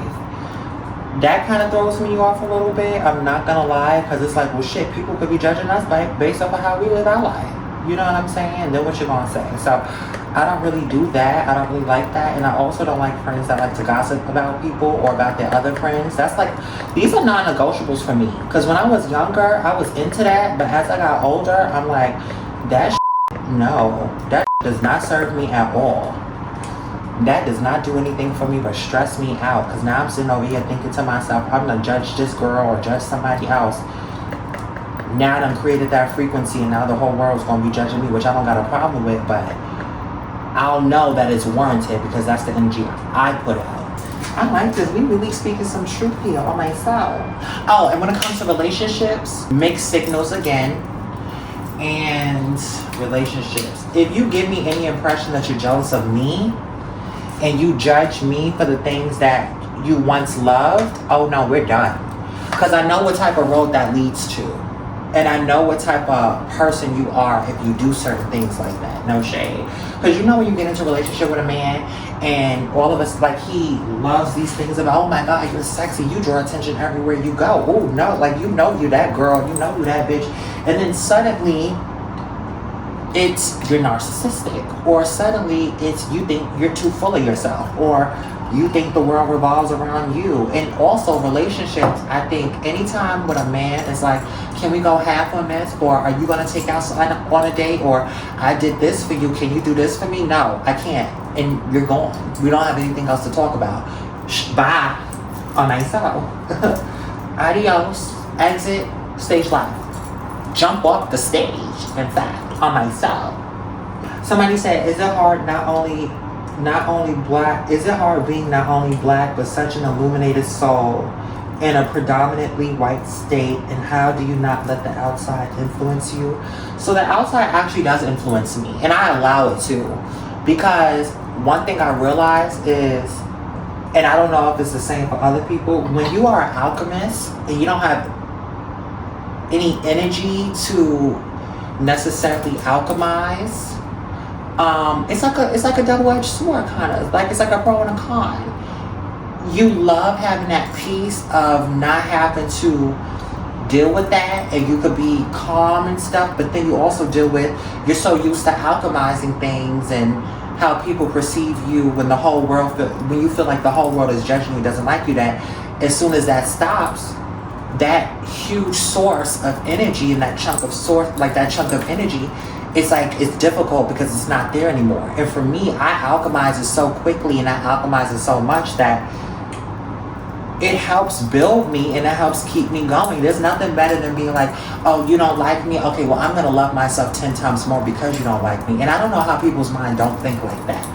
That kind of throws me off a little bit. I'm not gonna lie, because it's like, well, shit, people could be judging us based off of how we live our life. You know what I'm saying? And then what you gonna say? So I don't really do that. I don't really like that. And I also don't like friends that like to gossip about people or about their other friends. That's like, these are non-negotiables for me. Because when I was younger, I was into that. But as I got older, I'm like, that no. That does not serve me at all. That does not do anything for me but stress me out. Because now I'm sitting over here thinking to myself, I'm going to judge this girl or judge somebody else. Now I done created that frequency, and now the whole world's going to be judging me, which I don't got a problem with, but I'll know that it's warranted because that's the energy I put out. I like this. We really speaking some truth here on myself. Oh, and when it comes to relationships, mixed signals again. And relationships. If you give me any impression that you're jealous of me and you judge me for the things that you once loved, oh no, we're done. Because I know what type of road that leads to. And I know what type of person you are if you do certain things like that. No shade. Because you know when you get into a relationship with a man and all of us, like, he loves these things about, oh my God, you're sexy. You draw attention everywhere you go. Oh no, like, you know you that girl. You know you that bitch. And then suddenly it's you're narcissistic. Or suddenly it's you think you're too full of yourself. Or you think the world revolves around you. And also relationships, I think anytime with a man, it's like, can we go half on this? Or are you going to take out on a date? Or I did this for you. Can you do this for me? No, I can't. And you're gone. We don't have anything else to talk about. Bye. On myself. Adios. Exit. Stage left. Jump off the stage. In fact, on myself. Somebody said, is it hard not only black, is it hard being not only black but such an illuminated soul in a predominantly white state, and how do you not let the outside influence you? So the outside actually does influence me, and I allow it to, because one thing I realize is, and I don't know if it's the same for other people, when you are an alchemist and you don't have any energy to necessarily alchemize, it's like a double-edged sword, kind of. Like, it's like a pro and a con. You love having that peace of not having to deal with that, and you could be calm and stuff, but then you also deal with, you're so used to alchemizing things and how people perceive you when the whole world, when you feel like the whole world is judging you, doesn't like you, that as soon as that stops, that huge source of energy and that chunk of energy, it's like, it's difficult because it's not there anymore. And for me, I alchemize it so quickly and I alchemize it so much that it helps build me and it helps keep me going. There's nothing better than being like, oh, you don't like me? Okay, well, I'm going to love myself 10 times more because you don't like me. And I don't know how people's mind don't think like that.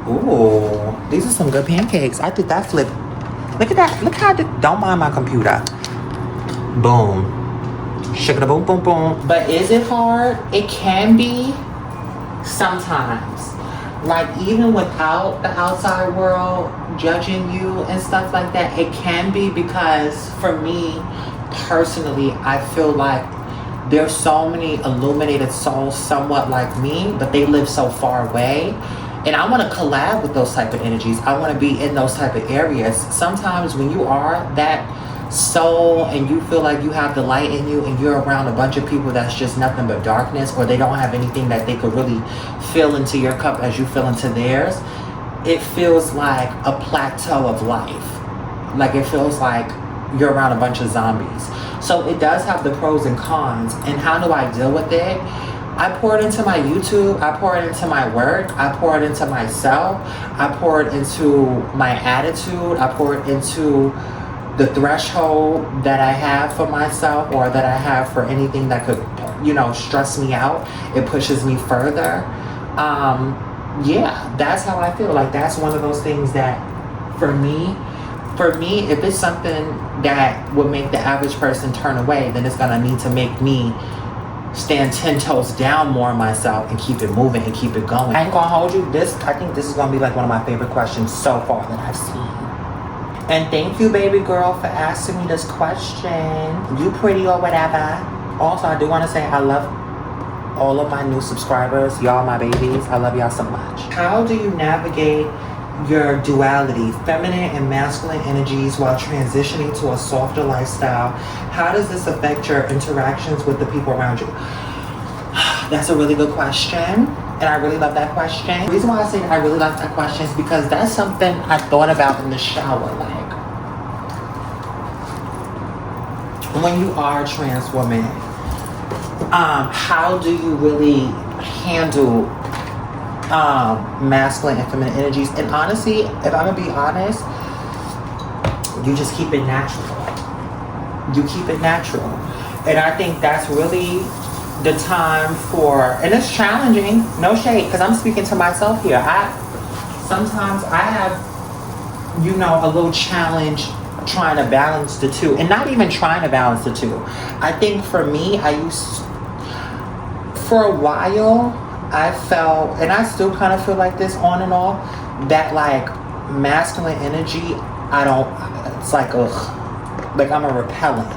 Ooh, these are some good pancakes. I did that flip. Look at that. Look how I did. Don't mind my computer. Boom. Shake it, boom, boom, boom. But is it hard? It can be sometimes. Like, even without the outside world judging you and stuff like that, it can be, because for me personally, I feel like there's so many illuminated souls somewhat like me, but they live so far away. And I want to collab with those type of energies. I want to be in those type of areas. Sometimes when you are that soul and you feel like you have the light in you and you're around a bunch of people that's just nothing but darkness, or they don't have anything that they could really fill into your cup as you fill into theirs, it feels like a plateau of life. Like, it feels like you're around a bunch of zombies. So it does have the pros and cons. And how do I deal with it? I pour it into my YouTube, I pour it into my work, I pour it into myself, I pour it into my attitude, I pour it into the threshold that I have for myself, or that I have for anything that could, you know, stress me out. It pushes me further. Yeah, that's how I feel. Like, that's one of those things that for me, if it's something that would make the average person turn away, then it's gonna need to make me stand 10 toes down more on myself and keep it moving and keep it going. I ain't gonna hold you. I think this is gonna be like one of my favorite questions so far that I've seen. And thank you, baby girl, for asking me this question. You pretty or whatever. Also, I do want to say I love all of my new subscribers. Y'all my babies. I love y'all so much. How do you navigate your duality, feminine and masculine energies, while transitioning to a softer lifestyle? How does this affect your interactions with the people around you? That's a really good question. And I really love that question. The reason why I say that I really love that question is because that's something I thought about in the shower. Like, when you are a trans woman, how do you really handle masculine and feminine energies? And honestly, if I'm gonna be honest, you just keep it natural. You keep it natural. And I think that's really the time for, and it's challenging, no shade, because I'm speaking to myself here. Sometimes I have, you know, a little challenge trying to balance the two, and not even trying to balance the two. I think for me, for a while, I felt, and I still kind of feel like this on and off, that like masculine energy, it's like, ugh, like I'm a repellent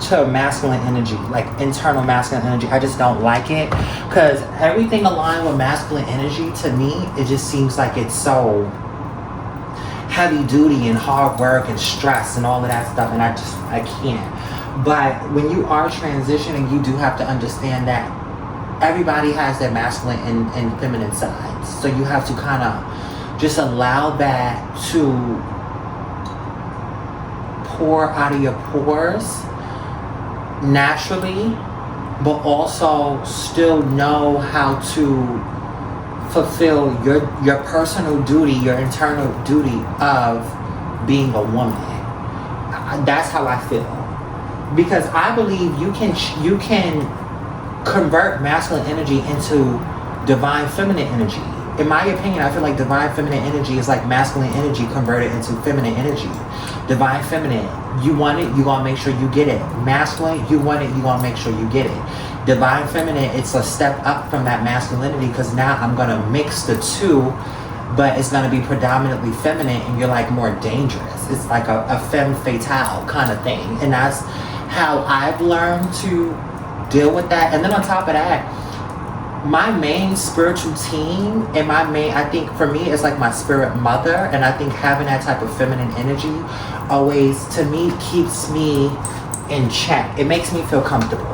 to masculine energy, like internal masculine energy. I just don't like it, because everything aligned with masculine energy, to me, it just seems like it's so heavy duty and hard work and stress and all of that stuff, and I can't. But when you are transitioning, you do have to understand that everybody has their masculine and feminine sides. So you have to kind of just allow that to pour out of your pores naturally, but also still know how to fulfill your personal duty, your internal duty of being a woman. That's how I feel, because I believe you can convert masculine energy into divine feminine energy. In my opinion, I feel like divine feminine energy is like masculine energy converted into feminine energy. Divine feminine, you want it, you're gonna make sure you get it. Masculine, you want it, you're gonna make sure you get it. Divine feminine, it's a step up from that masculinity, because now I'm gonna mix the two, but it's gonna be predominantly feminine, and you're like more dangerous. It's like a femme fatale kind of thing. And that's how I've learned to deal with that. And then on top of that, my main spiritual team and I think for me, it's like my spirit mother. And I think having that type of feminine energy always, to me, keeps me in check. It makes me feel comfortable.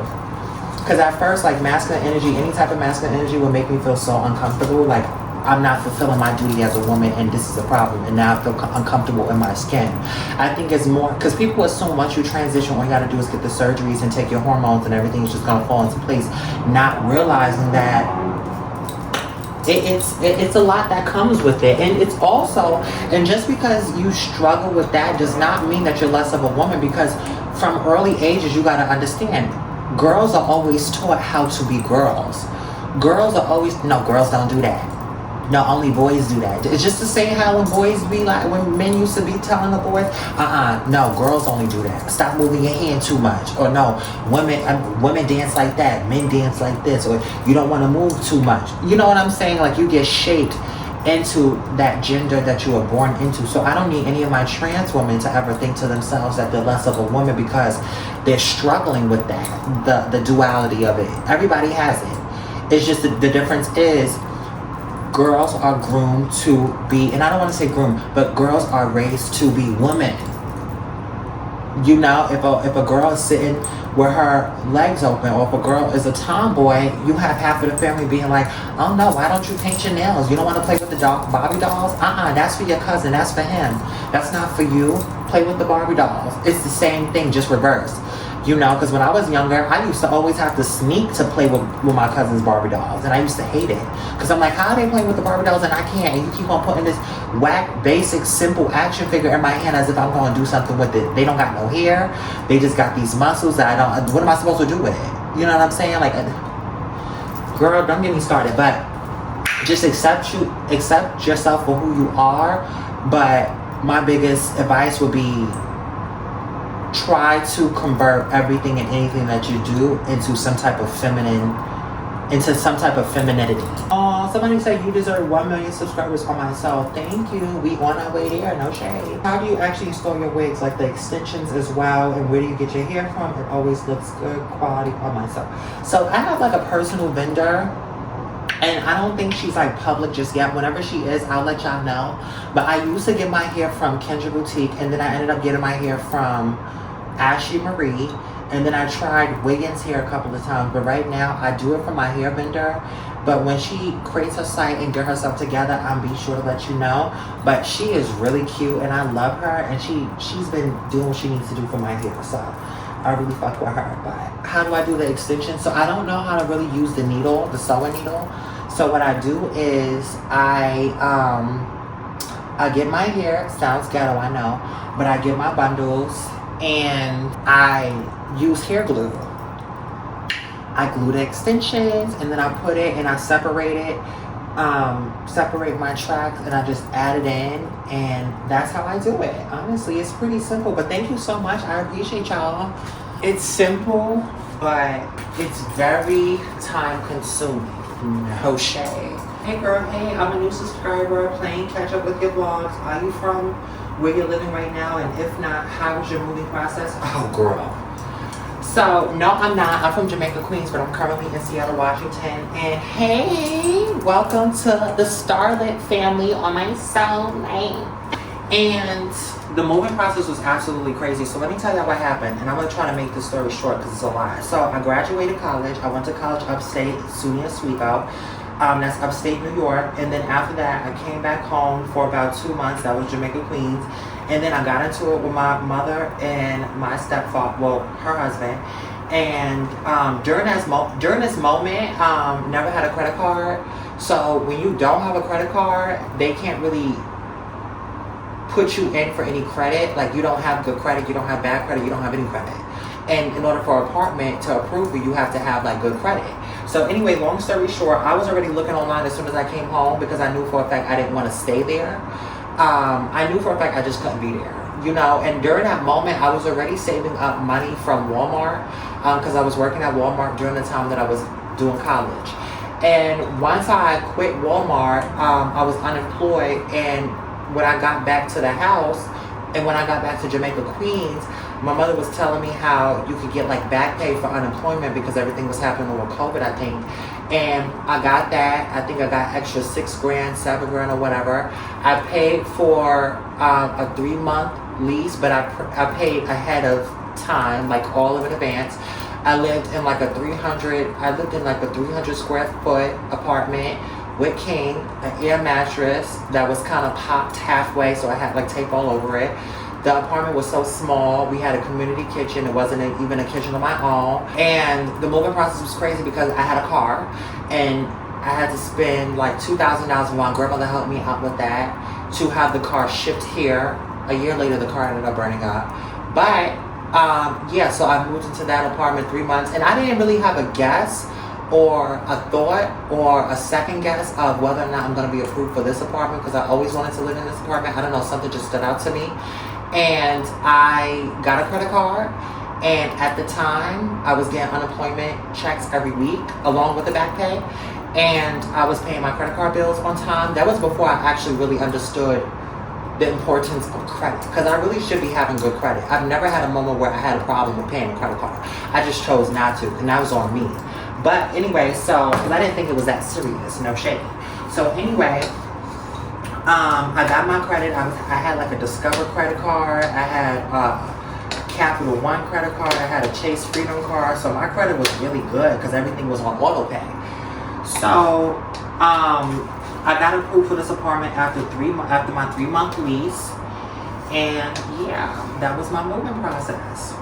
Because at first, like masculine energy, any type of masculine energy will make me feel so uncomfortable. Like I'm not fulfilling my duty as a woman, and this is a problem, and now I feel uncomfortable in my skin. I think it's more because people assume once you transition, all you gotta do is get the surgeries and take your hormones and everything is just gonna fall into place, not realizing that it's a lot that comes with it. And it's also, and just because you struggle with that does not mean that you're less of a woman, because from early ages you got to understand, girls are always taught how to be girls. Girls are always, no, girls don't do that. No, only boys do that. It's just to say how when boys be like, when men used to be telling the boys, no, girls only do that. Stop moving your hand too much. Or no, women dance like that. Men dance like this. Or you don't want to move too much. You know what I'm saying? Like, you get shaped into that gender that you were born into. So I don't need any of my trans women to ever think to themselves that they're less of a woman because they're struggling with that, the duality of it. Everybody has it. It's just the difference is, girls are groomed to be, and I don't want to say groomed, but girls are raised to be women. You know, if a girl is sitting with her legs open, or if a girl is a tomboy, you have half of the family being like, oh no, why don't you paint your nails? You don't want to play with the Barbie dolls? That's for your cousin, that's for him. That's not for you. Play with the Barbie dolls. It's the same thing, just reversed. You know, because when I was younger, I used to always have to sneak to play with my cousin's Barbie dolls. And I used to hate it. Because I'm like, how are they playing with the Barbie dolls and I can't? And you keep on putting this whack, basic, simple action figure in my hand as if I'm going to do something with it. They don't got no hair. They just got these muscles that I don't... What am I supposed to do with it? You know what I'm saying? Like, girl, don't get me started. But just accept yourself for who you are. But my biggest advice would be, try to convert everything and anything that you do into some type of femininity. Oh, somebody said you deserve 1 million subscribers on my soul. Thank you. We on our way there. No shade. How do you actually store your wigs, like the extensions as well? And where do you get your hair from? It always looks good quality on myself. So I have like a personal vendor. And I don't think she's like public just yet. Whenever she is, I'll let y'all know. But I used to get my hair from Kendra Boutique, and then I ended up getting my hair from Ashley Marie, and then I tried Wiggins hair a couple of times. But right now, I do it from my hair vendor. But when she creates her site and get herself together, I'll be sure to let you know. But she is really cute, and I love her. And she's been doing what she needs to do for my hair. So I really fuck with her. But how do I do the extension? So I don't know how to really use the needle, the sewing needle. So what I do is I get my hair, sounds ghetto, I know, but I get my bundles and I use hair glue. I glue the extensions and then I put it and I separate it, separate my tracks, and I just add it in, and that's how I do it. Honestly, it's pretty simple, but thank you so much. I appreciate y'all. It's simple, but it's very time consuming. No shade. Hey girl, hey, I'm a new subscriber playing catch up with your vlogs. Are you from where you're living right now? And if not, how was your moving process? Oh girl. So no, I'm not. I'm from Jamaica, Queens, but I'm currently in Seattle, Washington. And hey, welcome to the Starlit family on my soul name. And the moving process was absolutely crazy. So let me tell you what happened. And I'm going to try to make this story short because it's a lot. So I graduated college. I went to college upstate, SUNY Oswego. That's upstate New York. And then after that, I came back home for about 2 months. That was Jamaica, Queens. And then I got into it with my mother and my stepfather, well, her husband. And during this moment, never had a credit card. So when you don't have a credit card, they can't really put you in for any credit. Like, you don't have good credit, you don't have bad credit, you don't have any credit. And in order for an apartment to approve you, you have to have like good credit. So anyway, long story short, I was already looking online as soon as I came home because I knew for a fact I didn't want to stay there. I knew for a fact I just couldn't be there, you know. And during that moment, I was already saving up money from Walmart because I was working at Walmart during the time that I was doing college. And once I quit Walmart, I was unemployed. And when I got back to the house, and when I got back to Jamaica, Queens, my mother was telling me how you could get like back pay for unemployment because everything was happening with COVID, I think. And I got that. I think I got extra $6 grand, $7 grand, or whatever. I paid for a 3-month lease, but I paid ahead of time, like all of it in advance. I lived in like a 300 square foot apartment with king, an air mattress that was kind of popped halfway, so I had like tape all over it. The apartment was so small. We had a community kitchen. It wasn't even a kitchen of my own. And the moving process was crazy because I had a car, and I had to spend like $2,000. My grandmother helped me out with that to have the car shipped here. A year later, the car ended up burning up. But yeah, so I moved into that apartment 3 months, and I didn't really have a guess or a thought or a second guess of whether or not I'm going to be approved for this apartment, because I always wanted to live in this apartment. I don't know, something just stood out to me. And I got a credit card, and at the time I was getting unemployment checks every week along with the back pay, and I was paying my credit card bills on time. That was before I actually really understood the importance of credit, because I really should be having good credit. I've never had a moment where I had a problem with paying a credit card. I just chose not to, and that was on me. But anyway, so, because I didn't think it was that serious, no shade. So anyway, I got my credit. I had like a Discover credit card. I had a Capital One credit card. I had a Chase Freedom card. So my credit was really good because everything was on auto pay. So I got approved for this apartment after my 3-month lease. And yeah, that was my moving process.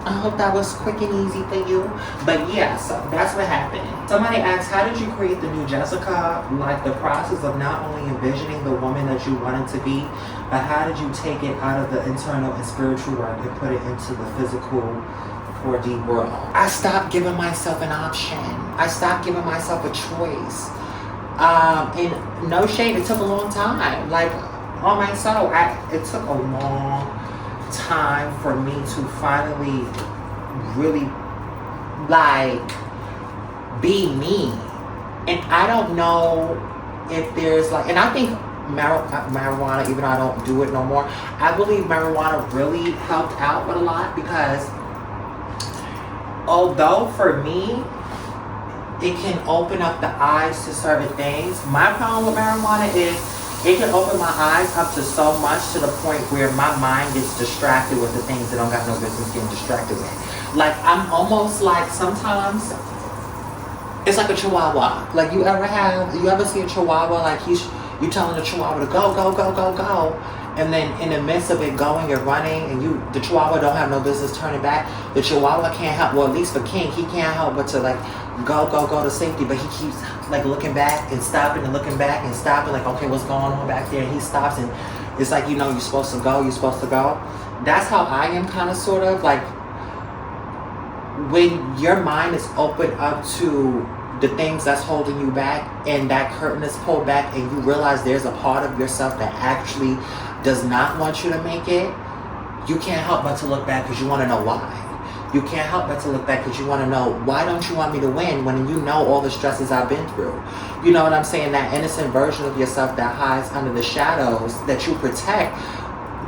I hope that was quick and easy for you. But yeah, so that's what happened. Somebody asked, how did you create the new Jessica? Like the process of not only envisioning the woman that you wanted to be, but how did you take it out of the internal and spiritual work and put it into the physical 4D world? I stopped giving myself an option. I stopped giving myself a choice. And no shade, it took a long time. Like, on my soul, it took a long time for me to finally really like be me. And I don't know if there's like, and I think marijuana, even though I don't do it no more, I believe marijuana really helped out with a lot, because although for me it can open up the eyes to certain things, my problem with marijuana is it can open my eyes up to so much to the point where my mind gets distracted with the things that don't got no business getting distracted with. Like, I'm almost like, sometimes it's like a chihuahua. Like, you ever see a chihuahua, like you telling the chihuahua to go, go, go, go, go, and then in the midst of it going and running, and the chihuahua don't have no business turning back. The chihuahua can't help, well, at least for King, he can't help but to like go, go, go to safety, but he keeps like looking back and stopping and looking back and stopping, like, okay, what's going on back there? And he stops, and it's like, you know, you're supposed to go. That's how I am, kind of, sort of, like, when your mind is open up to the things that's holding you back, and that curtain is pulled back, and you realize there's a part of yourself that actually does not want you to make it, you can't help but to look back because you want to know why. You can't help but to look back because you want to know, why don't you want me to win when you know all the stresses I've been through? You know what I'm saying? That innocent version of yourself that hides under the shadows that you protect,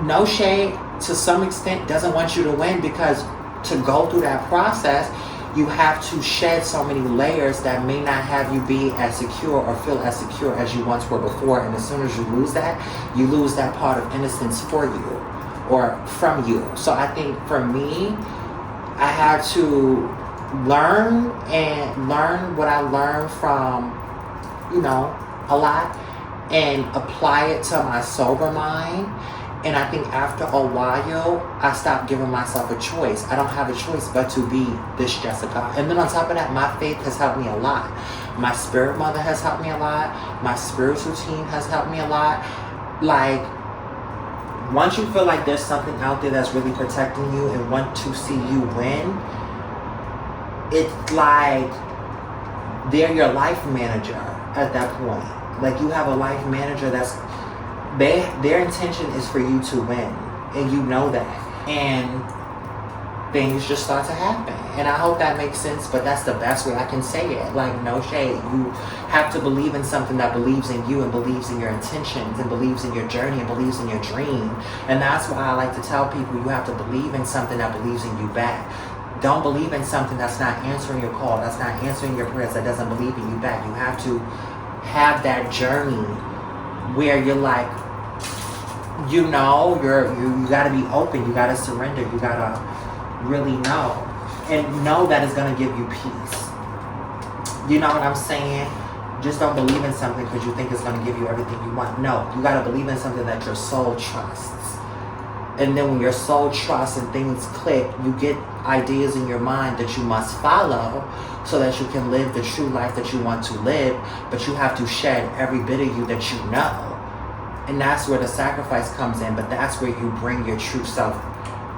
no shade, to some extent doesn't want you to win, because to go through that process, you have to shed so many layers that may not have you be as secure or feel as secure as you once were before. And as soon as you lose that part of innocence for you or from you. So I think for me, I had to learn what I learned from, you know, a lot, and apply it to my sober mind. And I think after a while, I stopped giving myself a choice. I don't have a choice but to be this Jessica. And then on top of that, my faith has helped me a lot. My spirit mother has helped me a lot. My spiritual team has helped me a lot. Like, once you feel like there's something out there that's really protecting you and want to see you win, it's like they're your life manager at that point. Like, you have a life manager that's, their intention is for you to win, and you know that, and things just start to happen. And I hope that makes sense, but that's the best way I can say it. Like, no shade. You have to believe in something that believes in you and believes in your intentions and believes in your journey and believes in your dream. And that's why I like to tell people, you have to believe in something that believes in you back. Don't believe in something that's not answering your call, that's not answering your prayers, that doesn't believe in you back. You have to have that journey where you're like, you know, you gotta be open, you gotta surrender, you gotta really know, and know that it's gonna give you peace. You know what I'm saying? Just don't believe in something because you think it's gonna give you everything you want. No, you gotta believe in something that your soul trusts. And then when your soul trusts and things click, you get ideas in your mind that you must follow so that you can live the true life that you want to live. But you have to shed every bit of you that you know. And that's where the sacrifice comes in. But that's where you bring your true self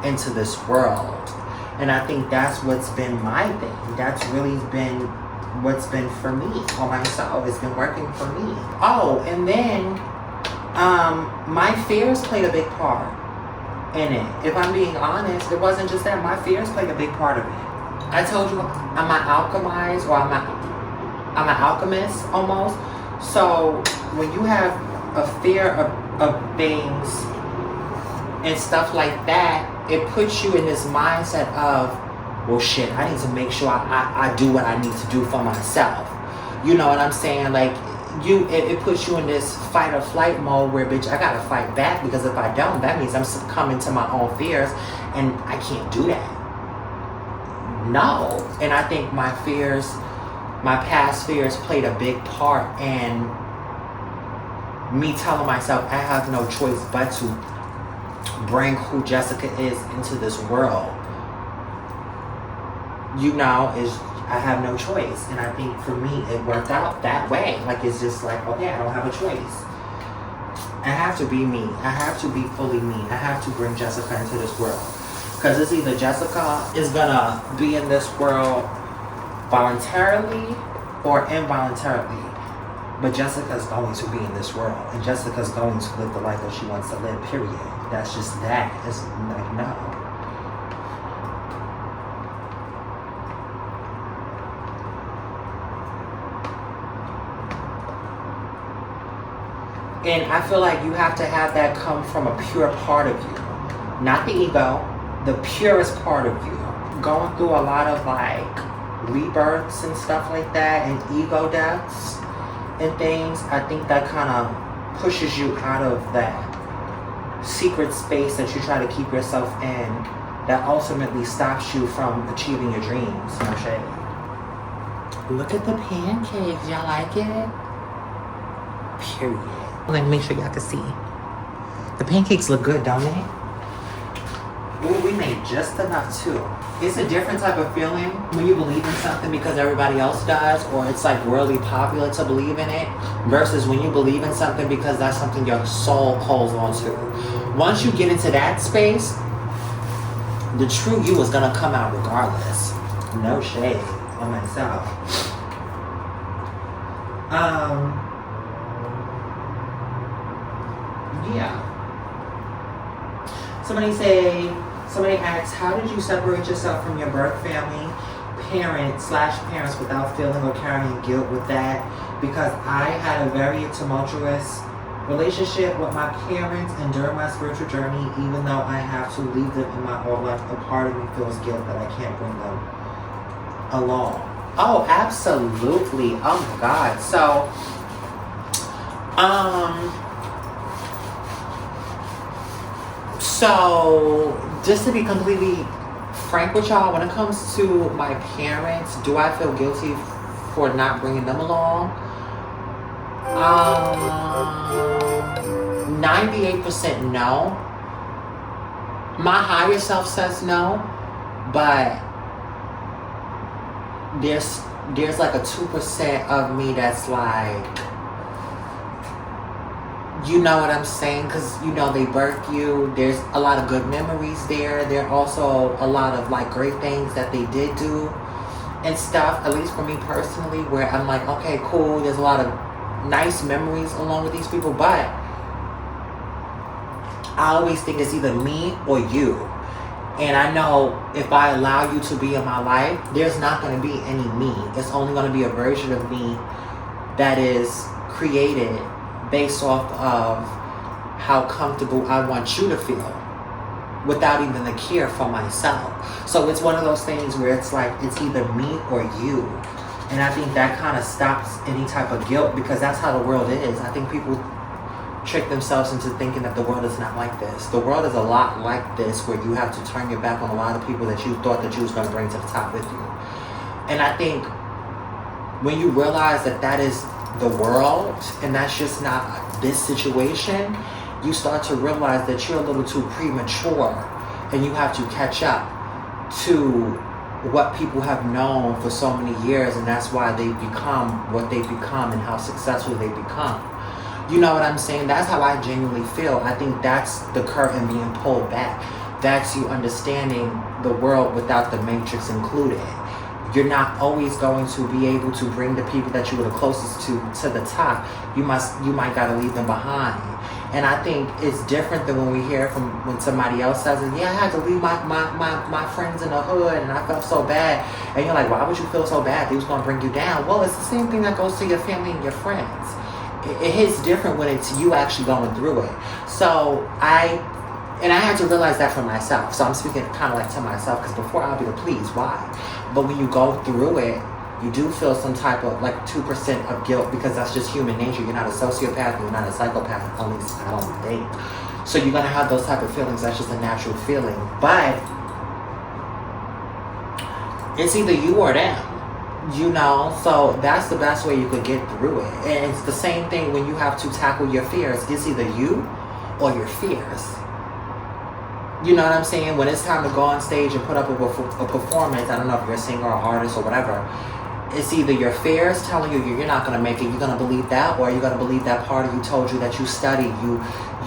into this world. And I think that's what's been my thing. That's really been what's been for me, for myself. It's been working for me. Oh, and then my fears played a big part in it. If I'm being honest, it wasn't just that. My fears played a big part of it. I told you I'm an alchemist, or I'm an alchemist almost. So when you have a fear of things and stuff like that, it puts you in this mindset of, well, shit, I need to make sure I do what I need to do for myself. You know what I'm saying? Like, it puts you in this fight or flight mode where, bitch, I gotta fight back, because if I don't, that means I'm succumbing to my own fears, and I can't do that. No. And I think my past fears played a big part in me telling myself I have no choice but to bring who Jessica is into this world. You know, I have no choice. And I think for me, it worked out that way. Like, it's just like, okay, I don't have a choice. I have to be me. I have to be fully me. I have to bring Jessica into this world. Because it's either Jessica is gonna be in this world voluntarily or involuntarily. But Jessica's going to be in this world. And Jessica's going to live the life that she wants to live, period. That's just that. It's like, no. And I feel like you have to have that come from a pure part of you. Not the ego, the purest part of you. Going through a lot of like rebirths and stuff like that, and ego deaths and things, I think that kind of pushes you out of that secret space that you try to keep yourself in, that ultimately stops you from achieving your dreams. No shade. Look at the pancakes. Y'all like it? Period. Let me make sure y'all can see. The pancakes look good, don't they? Ooh, we made just enough too. It's a different type of feeling when you believe in something because everybody else does, or it's like really popular to believe in it, versus when you believe in something because that's something your soul holds on to. Once you get into that space, the true you is gonna come out regardless. No shade on myself. Yeah. Somebody asks, how did you separate yourself from your birth family, parents without feeling or carrying guilt with that? Because I had a very tumultuous relationship with my parents, and during my spiritual journey, even though I have to leave them in my whole life, a part of me feels guilt that I can't bring them along. Oh, absolutely. Oh my God. So, just to be completely frank with y'all, when it comes to my parents, do I feel guilty for not bringing them along? 98% no. My higher self says no, but there's like a 2% of me that's like, you know what I'm saying? Because, you know, they birthed you. There's a lot of good memories there. There are also a lot of, like, great things that they did do and stuff, at least for me personally, where I'm like, okay, cool. There's a lot of nice memories along with these people, but I always think it's either me or you. And I know if I allow you to be in my life, there's not going to be any me. It's only going to be a version of me that is created based off of how comfortable I want you to feel without even the care for myself. So it's one of those things where it's like, it's either me or you. And I think that kind of stops any type of guilt, because that's how the world is. I think people trick themselves into thinking that the world is not like this. The world is a lot like this, where you have to turn your back on a lot of people that you thought that you was going to bring to the top with you. And I think when you realize that that is the world, and that's just not this situation, you start to realize that you're a little too premature and you have to catch up to what people have known for so many years, and that's why they become what they become and how successful they become. You know what I'm saying? That's how I genuinely feel. I think that's the curtain being pulled back. That's you understanding the world without the matrix included. You're not always going to be able to bring the people that you were the closest to the top. You might gotta leave them behind. And I think it's different than when we hear from when somebody else says it. Yeah, I had to leave my friends in the hood and I felt so bad. And you're like, why would you feel so bad? They was gonna bring you down. Well, it's the same thing that goes to your family and your friends. It hits different when it's you actually going through it. So I had to realize that for myself. So I'm speaking kind of like to myself, because before I'll be the please, why? But when you go through it, you do feel some type of like 2% of guilt, because that's just human nature. You're not a sociopath, you're not a psychopath, at least I don't think. So you're gonna have those type of feelings. That's just a natural feeling. But it's either you or them. You know, so that's the best way you could get through it. And it's the same thing when you have to tackle your fears. It's either you or your fears. You know what I'm saying? When it's time to go on stage and put up a performance, I don't know if you're a singer or artist or whatever, it's either your fears telling you you're not going to make it, you're going to believe that, or you're going to believe that part of you told you that you studied,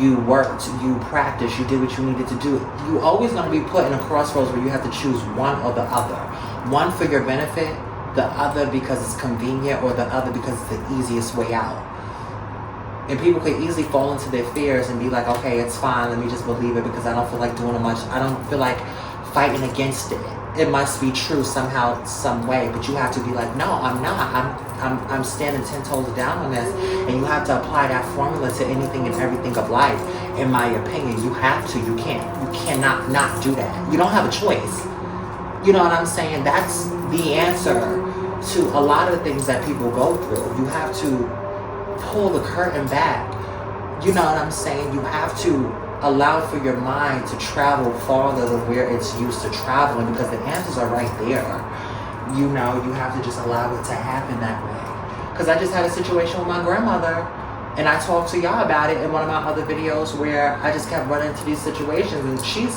you worked, you practiced, you did what you needed to do. You're always going to be put in a crossroads where you have to choose one or the other. One for your benefit, the other because it's convenient, or the other because it's the easiest way out. And people could easily fall into their fears and be like, okay, it's fine, let me just believe it because I don't feel like doing much. I don't feel like fighting against it. It must be true somehow, some way. But you have to be like, no, I'm not. I'm standing 10 toes down on this. And you have to apply that formula to anything and everything of life. In my opinion, you have to. You cannot not do that. You don't have a choice. You know what I'm saying? That's the answer to a lot of things that people go through. You have to pull the curtain back. You know what I'm saying? You have to allow for your mind to travel farther than where it's used to traveling, because the answers are right there. You know, you have to just allow it to happen that way. Because I just had a situation with my grandmother, and I talked to y'all about it in one of my other videos, where I just kept running into these situations, and she's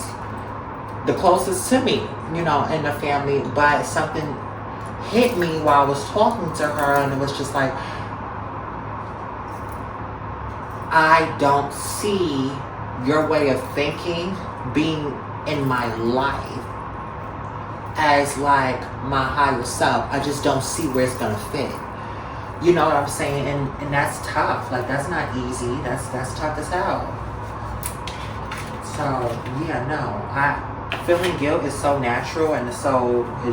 the closest to me, you know, in the family, but something hit me while I was talking to her, and it was just like, I don't see your way of thinking being in my life as like my higher self. I just don't see where it's gonna fit. You know what I'm saying? And that's tough. Like, that's not easy. That's tough as hell. So yeah, no. Feeling guilt is so natural, and it's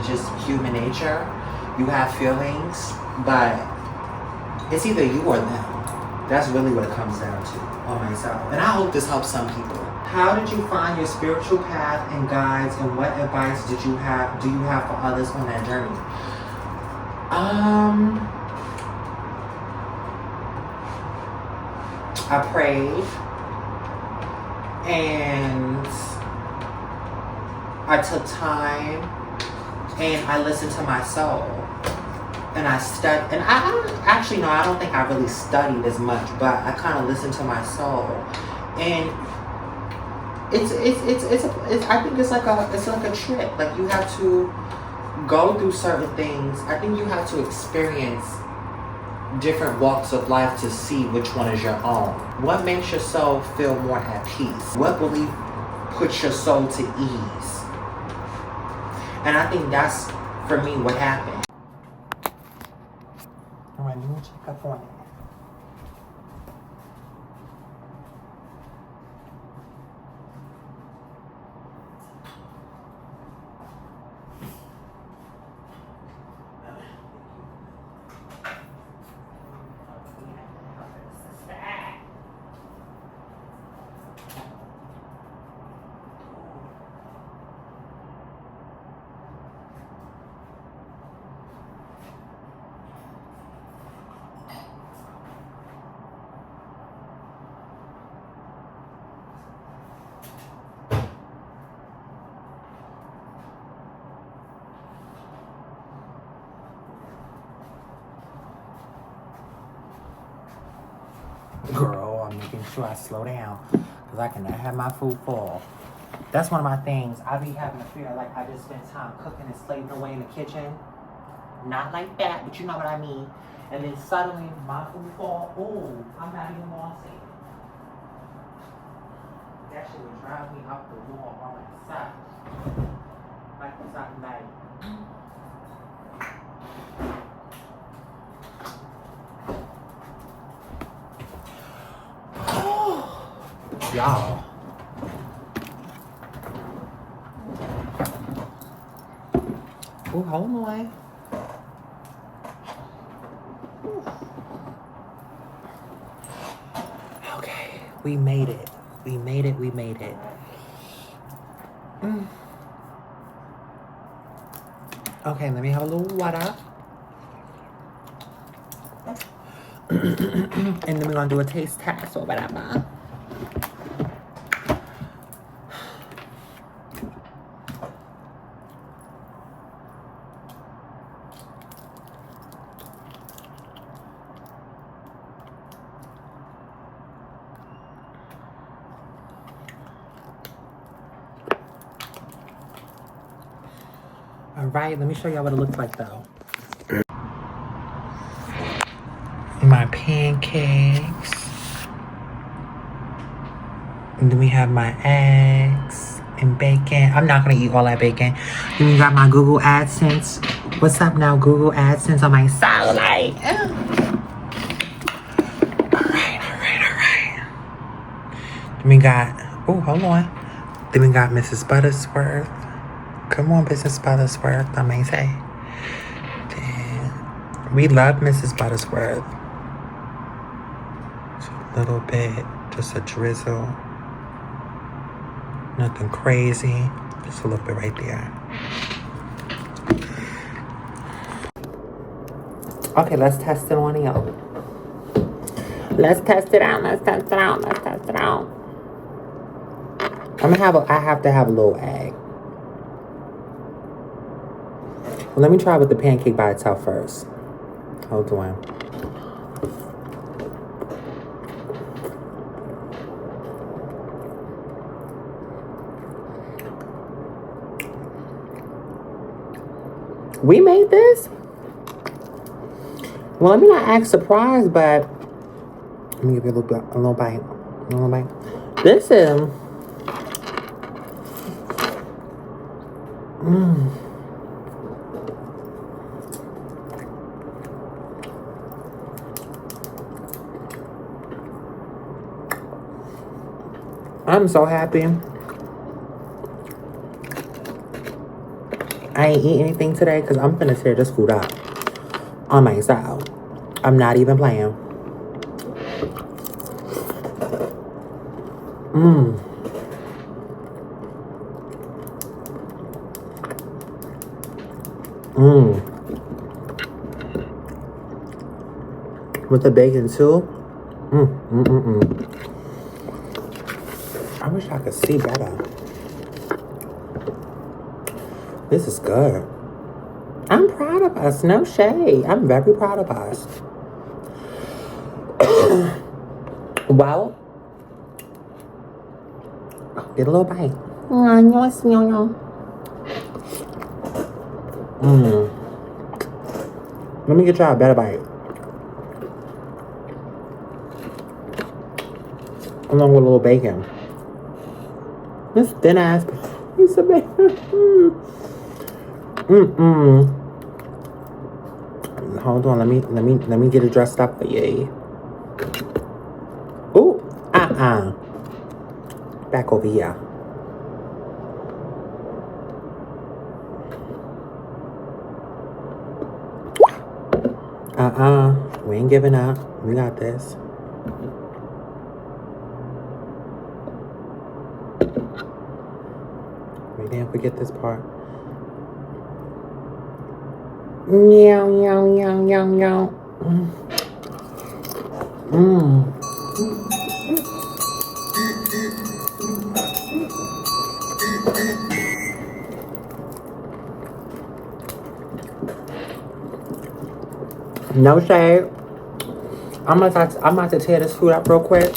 just human nature. You have feelings, but it's either you or them. That's really what it comes down to on myself. And I hope this helps some people. How did you find your spiritual path and guides, and what advice do you have for others on that journey? I prayed, and I took time, and I listened to my soul. And I studied, and I don't think I really studied as much, but I kind of listened to my soul, and I think it's like a trip. Like, you have to go through certain things. I think you have to experience different walks of life to see which one is your own. What makes your soul feel more at peace? What belief puts your soul to ease? And I think that's, for me, what happened. Alright, let me check up on it. Girl, I'm making make sure I slow down because I cannot have my food full. That's one of my things. I be having a fear like I just spend time cooking and slaving away in the kitchen. Not like that, but you know what I mean. And then suddenly my food fall. Ooh, I'm not even gonna say it. That shit would drive me up the wall on my side. Like something like. Y'all. Oh, hold on. Okay, we made it. We made it. Okay, let me have a little water. And then we're gonna do a taste test or whatever. All right, let me show y'all what it looks like though. My pancakes. And then we have my eggs and bacon. I'm not gonna eat all that bacon. Then we got my Google AdSense. What's up now, Google AdSense on my satellite? All right. Then we got, oh, hold on. Then we got Mrs. Buttersworth. Come on, Mrs. Buttersworth, I may say. Then we love Mrs. Buttersworth. Just a little bit, just a drizzle. Nothing crazy. Just a little bit right there. Okay, let's test it on y'all. Let's test it out. I have to have a little egg. Well, let me try with the pancake by itself first. Hold on. We made this? Well, let me not act surprised, but let me give you a little bite. This is I'm so happy. I ain't eat anything today because I'm finna tear this food up on myself. I'm not even playing. With the bacon too. I wish I could see better. This is good. I'm proud of us. No shade. I'm very proud of us. Well, get a little bite. Let me get y'all a better bite. Along with a little bacon. This thin ass piece of bacon. Hold on, let me get it dressed up for you. Ooh, back over here. We ain't giving up. We got this. We didn't forget this part. Meow, meow, meow, meow, meow. No shade. I'm about to tear this food up real quick.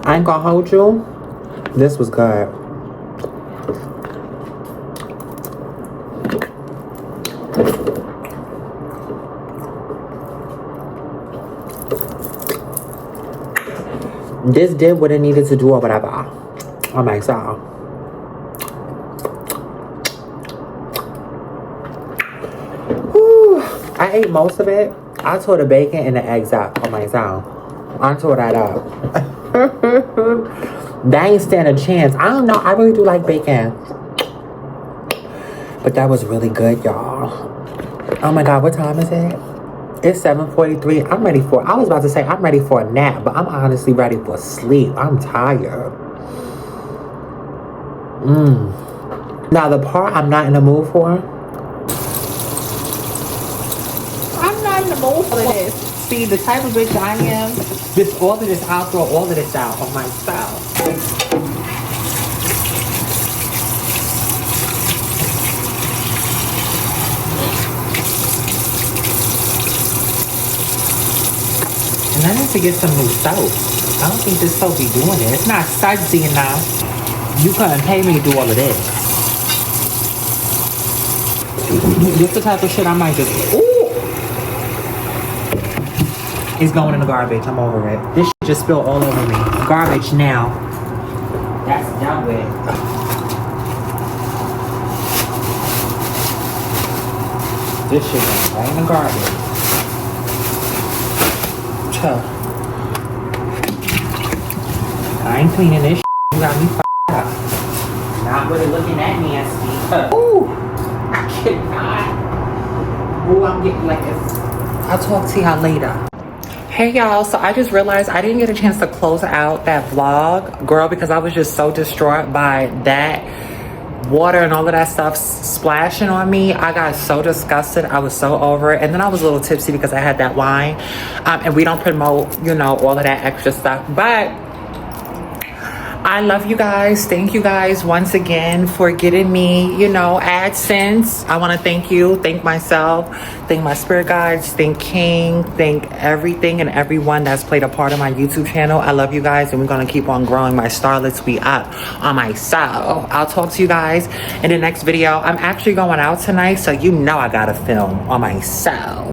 I ain't gonna hold you. This was good. This did what it needed to do or whatever. Oh my God. Whew. I ate most of it. I tore the bacon and the eggs up. Oh my God. I tore that up. That ain't stand a chance. I don't know. I really do like bacon. But that was really good, y'all. Oh my God. What time is it? It's 7:43. I'm ready for, I was about to say I'm ready for a nap, but I'm honestly ready for sleep. I'm tired. Now, the part I'm not in the mood for. I'm not in the mood for this. See, the type of bitch I am, all of this, I'll throw all of this out on myself. And I need to get some new soap. I don't think this soap be doing it. It's not sudsy enough. You couldn't pay me to do all of this. This the type of shit I might just, ooh! It's going in the garbage. I'm over it. This shit just spilled all over me. Garbage now. That's done with. This shit went right in the garbage. I ain't cleaning this shit. You got me f***ed up. Not really looking that nasty. Ooh, I cannot. Ooh, I'm getting like this. I'll talk to y'all later. Hey y'all, so I just realized I didn't get a chance to close out that vlog, girl, because I was just so distraught by that water and all of that stuff splashing on me. I got so disgusted. I was so over it. And then I was a little tipsy because I had that wine. And we don't promote, you know, all of that extra stuff. But I love you guys. Thank you guys once again for getting me, you know, AdSense. I want to thank you, thank myself, thank my spirit guides, thank King, thank everything and everyone that's played a part of my YouTube channel. I love you guys, and we're going to keep on growing. My starlets be up on myself. I'll talk to you guys in the next video. I'm actually going out tonight, so you know I got to film on myself.